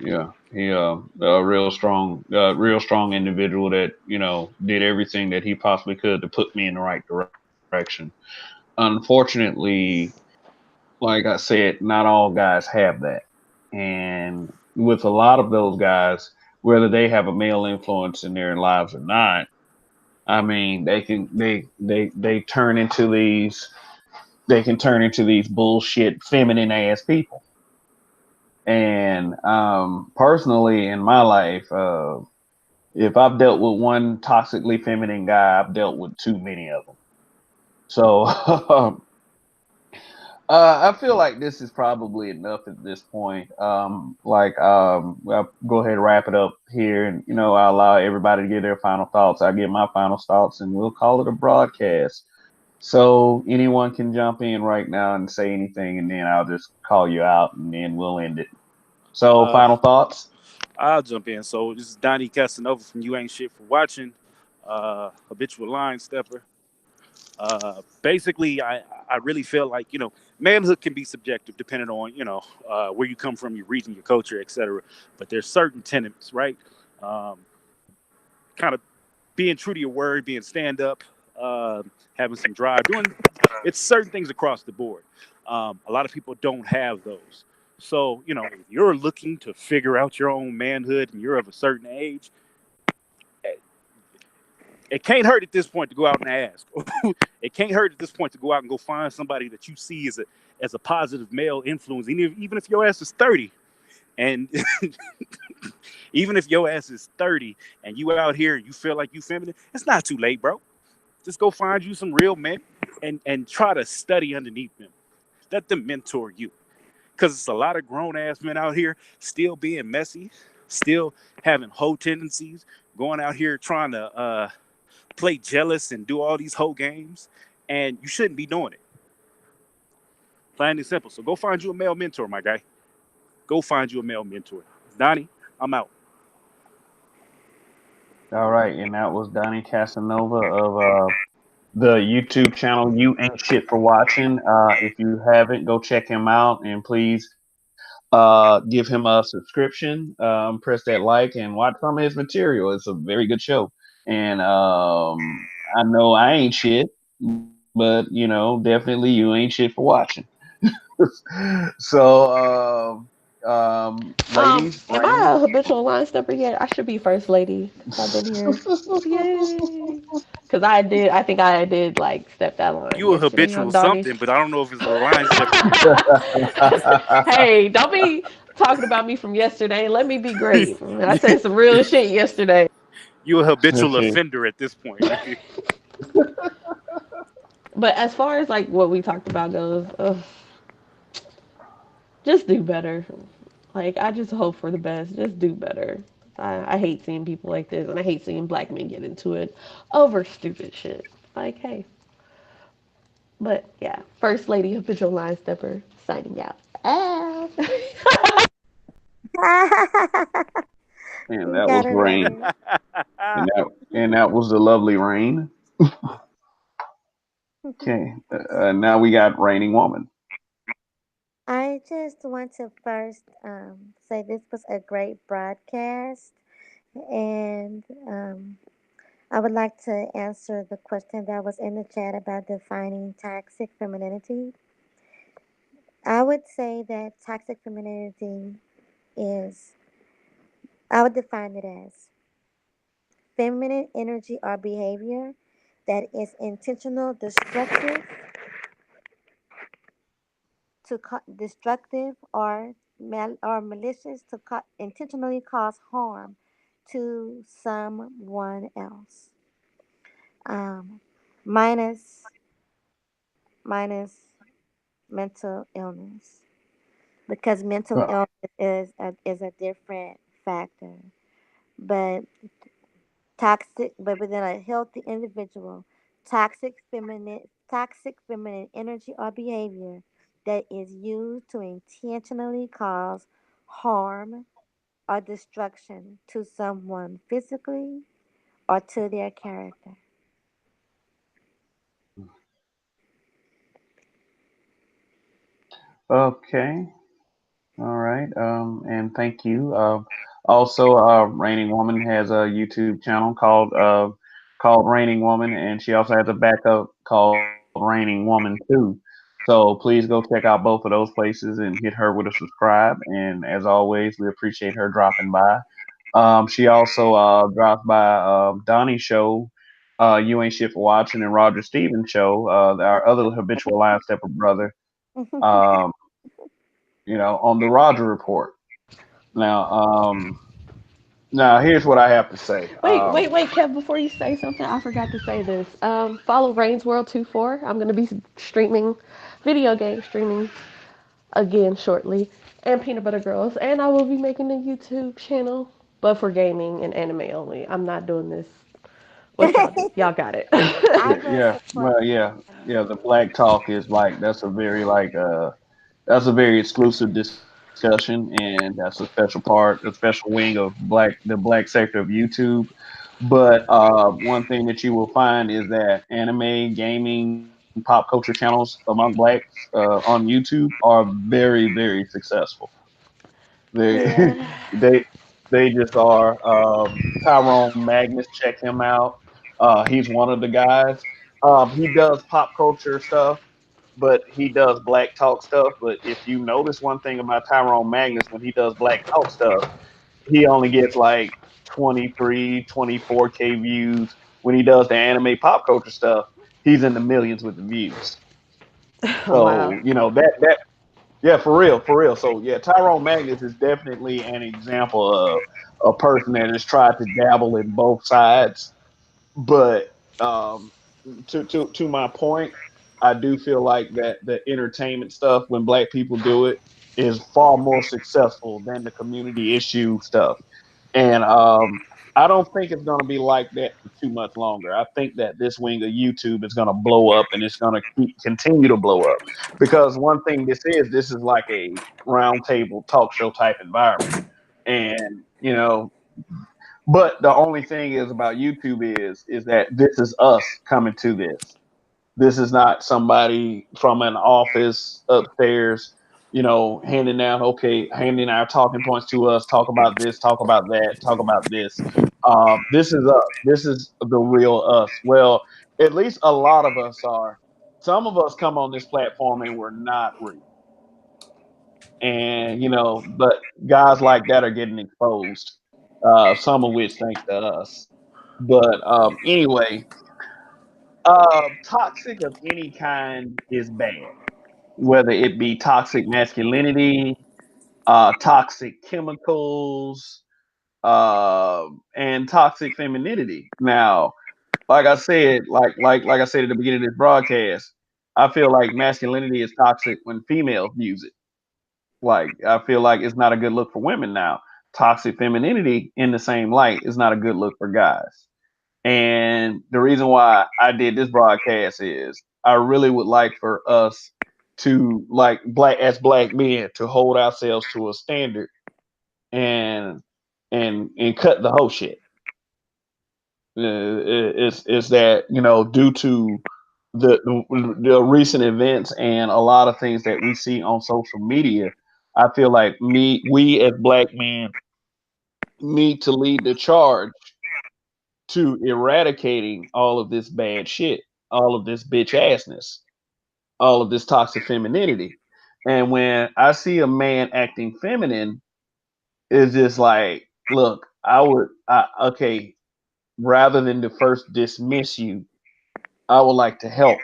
Yeah, real strong individual that did everything that he possibly could to put me in the right direction. Unfortunately, like I said, not all guys have that, and with a lot of those guys, whether they have a male influence in their lives or not, I mean, they turn into these bullshit feminine ass people. And personally, in my life, if I've dealt with one toxically feminine guy, I've dealt with too many of them. So I feel like this is probably enough at this point. I'll go ahead and wrap it up here, and I'll allow everybody to give their final thoughts. I give my final thoughts, and we'll call it a broadcast. So anyone can jump in right now and say anything, and then I'll just call you out, and then we'll end it. So Uh, final thoughts. I'll jump in. So this is Donnie Casanova from You Ain't Shit for Watching, habitual line stepper. Basically, I really feel like manhood can be subjective depending on where you come from, your region, your culture, etc. But there's certain tenets, right? Um, kind of being true to your word, being stand up, having some drive, doing it's certain things across the board. A lot of people don't have those. So, if you're looking to figure out your own manhood and you're of a certain age, it can't hurt at this point to go out and ask. It can't hurt at this point to go out and go find somebody that you see as a positive male influence, even if your ass is 30. And even if your ass is 30 and you out here and you feel like you feminine, it's not too late, bro. Just go find you some real men and try to study underneath them. Let them mentor you. Because it's a lot of grown ass men out here still being messy, still having hoe tendencies, going out here trying to play jealous and do all these hoe games. And you shouldn't be doing it. Plain and simple. So go find you a male mentor, my guy. Go find you a male mentor. Donnie, I'm out. All right, and that was Donnie Casanova of the YouTube channel You Ain't Shit for Watching. If you haven't, go check him out, and please give him a subscription. Press that like and watch some of his material. It's a very good show. And I know I ain't shit, but definitely you ain't shit for watching. So, ladies, Am Rain. I a habitual line stepper yet? I should be first lady because I've been here. Yay! Because I think I did like step that line You a yesterday habitual on Donnie's. something, but I don't know if it's a line stepper yet. Hey, don't be talking about me from yesterday. Let me be great. I you, said some real shit yesterday. you a habitual Okay. offender at this point. But as far as like what we talked about goes, just do better. Like I just hope for the best. Just do better. I hate seeing people like this, and I hate seeing black men get into it over stupid shit. Like, hey, but yeah, first lady habitual line stepper signing out. Ah. And You that got was it Rain. right. And that was the lovely Rain. Okay. Now we got Raining Woman. I just want to first say this was a great broadcast, and I would like to answer the question that was in the chat about defining toxic femininity. I would say that toxic femininity is I would define it as feminine energy or behavior that is intentional, destructive or malicious to intentionally cause harm to someone else. Um, minus minus mental illness because mental Well, illness is a different factor. But within a healthy individual, toxic feminine energy or behavior that is used to intentionally cause harm or destruction to someone physically or to their character. okay. All right. And thank you. Also, Raining Woman has a YouTube channel called Raining Woman, and she also has a backup called Raining Woman too. So please go check out both of those places and hit her with a subscribe. And as always, we appreciate her dropping by. She also drops by Donnie's show, You Ain't Shit for Watching, and Roger Stevens' show, our other habitual line stepper brother. Um, on the Roger Report. Now, now here's what I have to say. Wait, Kev. Before you say something, I forgot to say this. Follow Rain's World 24. I'm gonna be streaming, video game streaming again shortly, and Peanut Butter Girls, and I will be making a YouTube channel, but for gaming and anime only. I'm not doing this. What y'all do? Y'all got it. I Yeah, will yeah, support well, that yeah, channel. yeah. The Black Talk is like that's a very exclusive discussion, and that's a special part, a special wing of the black sector of YouTube. But one thing that you will find is that anime, gaming, pop culture channels among blacks on YouTube are very, very successful. They Yeah. they they just are. Tyrone Magnus, check him out. He's one of the guys. He does pop culture stuff, but he does black talk stuff. But if you notice one thing about Tyrone Magnus, when he does black talk stuff, he only gets like 23, 24K views. When he does the anime pop culture stuff, he's in the millions with the views. Wow. So, that yeah, for real, for real. So yeah, Tyrone Magnus is definitely an example of a person that has tried to dabble in both sides. But um, to my point, I do feel like that the entertainment stuff when black people do it is far more successful than the community issue stuff. And I don't think it's going to be like that for too much longer. I think that this wing of YouTube is going to blow up and it's going to continue to blow up because one thing this is like a roundtable talk show type environment. And, but the only thing is about YouTube is that this is us coming to this. This is not somebody from an office upstairs, handing our talking points to us, talk about this, talk about that, talk about this. This is us. This is the real us. Well, at least a lot of us are. Some of us come on this platform and we're not real. And, but guys like that are getting exposed, some of which thanks to us. But anyway, toxic of any kind is bad, whether it be toxic masculinity, toxic chemicals, and toxic femininity. Now, like I said at the beginning of this broadcast, I feel like masculinity is toxic when females use it. Like I feel like it's not a good look for women now. Toxic femininity in the same light is not a good look for guys. And the reason why I did this broadcast is I really would like for us to like black men to hold ourselves to a standard and and cut the whole shit. It's that due to the recent events and a lot of things that we see on social media, I feel like we as black men need to lead the charge to eradicating all of this bad shit, all of this bitch assness, all of this toxic femininity. And when I see a man acting feminine, it's just like look, okay, rather than to first dismiss you, I would like to help.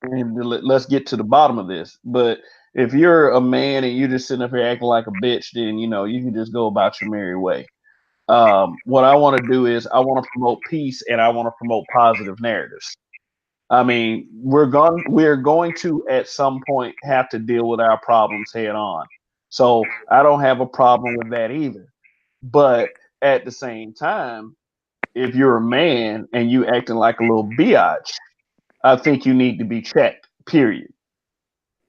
And let's get to the bottom of this. But if you're a man and you're just sitting up here acting like a bitch, then you can just go about your merry way. What I want to do is I want to promote peace and I want to promote positive narratives. I mean, we're going to at some point have to deal with our problems head on. So I don't have a problem with that either. But at the same time, if you're a man and you acting like a little biatch, I think you need to be checked. Period.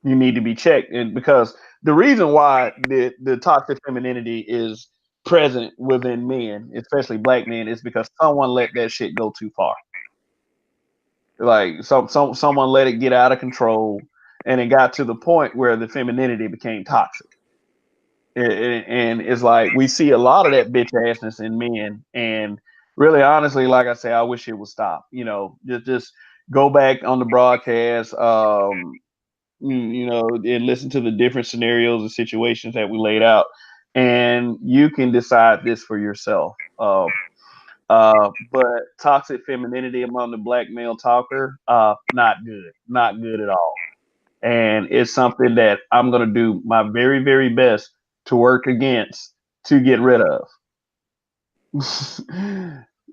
You need to be checked, and because the reason why the toxic femininity is present within men, especially black men, is because someone let that shit go too far. Like someone let it get out of control, and it got to the point where the femininity became toxic. And it's like we see a lot of that bitch assness in men, and really, honestly, like I say, I wish it would stop. Just go back on the broadcast, and listen to the different scenarios and situations that we laid out, and you can decide this for yourself. But toxic femininity among the black male talker, not good, not good at all. And it's something that I'm going to do my very, very best to work against to get rid of.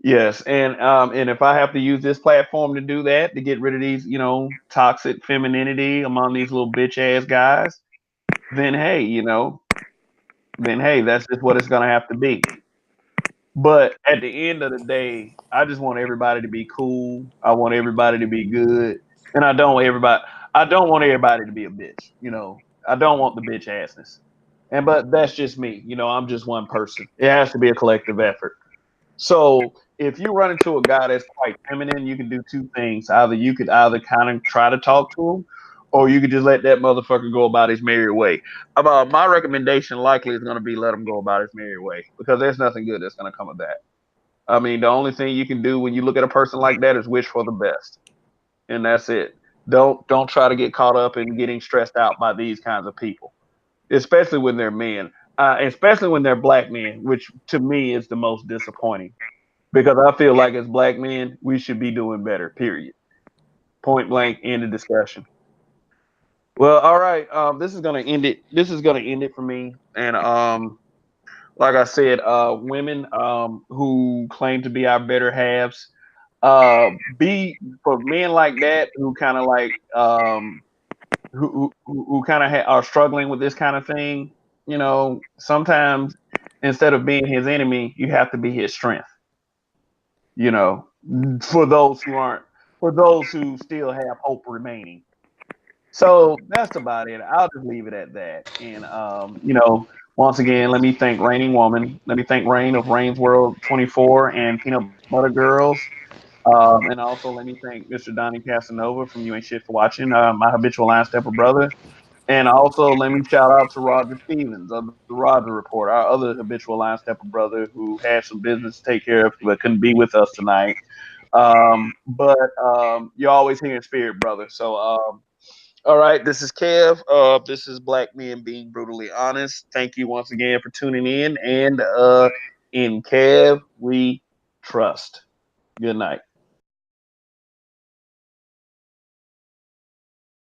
Yes, and if I have to use this platform to do that, to get rid of these, toxic femininity among these little bitch ass guys, then hey, that's just what it's going to have to be. But at the end of the day, I just want everybody to be cool. I want everybody to be good, and I don't want everybody to be a bitch. I don't want the bitch assness. But that's just me. I'm just one person. It has to be a collective effort. So if you run into a guy that's quite feminine, you can do two things. Either you could either kind of try to talk to him, or you could just let that motherfucker go about his merry way. About my recommendation likely is going to be let him go about his merry way because there's nothing good that's going to come of that. I mean, the only thing you can do when you look at a person like that is wish for the best, and that's it. Don't try to get caught up in getting stressed out by these kinds of people, especially when they're men, especially when they're black men, which to me is the most disappointing because I feel like as black men we should be doing better. Period. Point blank. End of discussion. Well, all right. This is gonna end it. This is gonna end it for me. And like I said, women who claim to be our better halves, be for men like that who kind of like who kind of are struggling with this kind of thing. Sometimes instead of being his enemy, you have to be his strength. You know, for those who aren't, for those who still have hope remaining. So that's about it. I'll just leave it at that. And once again, let me thank Reigning Woman. Let me thank Rain of Rain's World 24 and Peanut Butter Girls. And also let me thank Mr. Donnie Casanova from You Ain't Shit for Watching, my habitual line stepper brother. And also let me shout out to Roger Stevens of the Roger Report, our other habitual line stepper brother who had some business to take care of but couldn't be with us tonight. But you're always here in spirit, brother. So all right, this is Kev. This is Black Men Being Brutally Honest. Thank you once again for tuning in. And in Kev, we trust. Good night.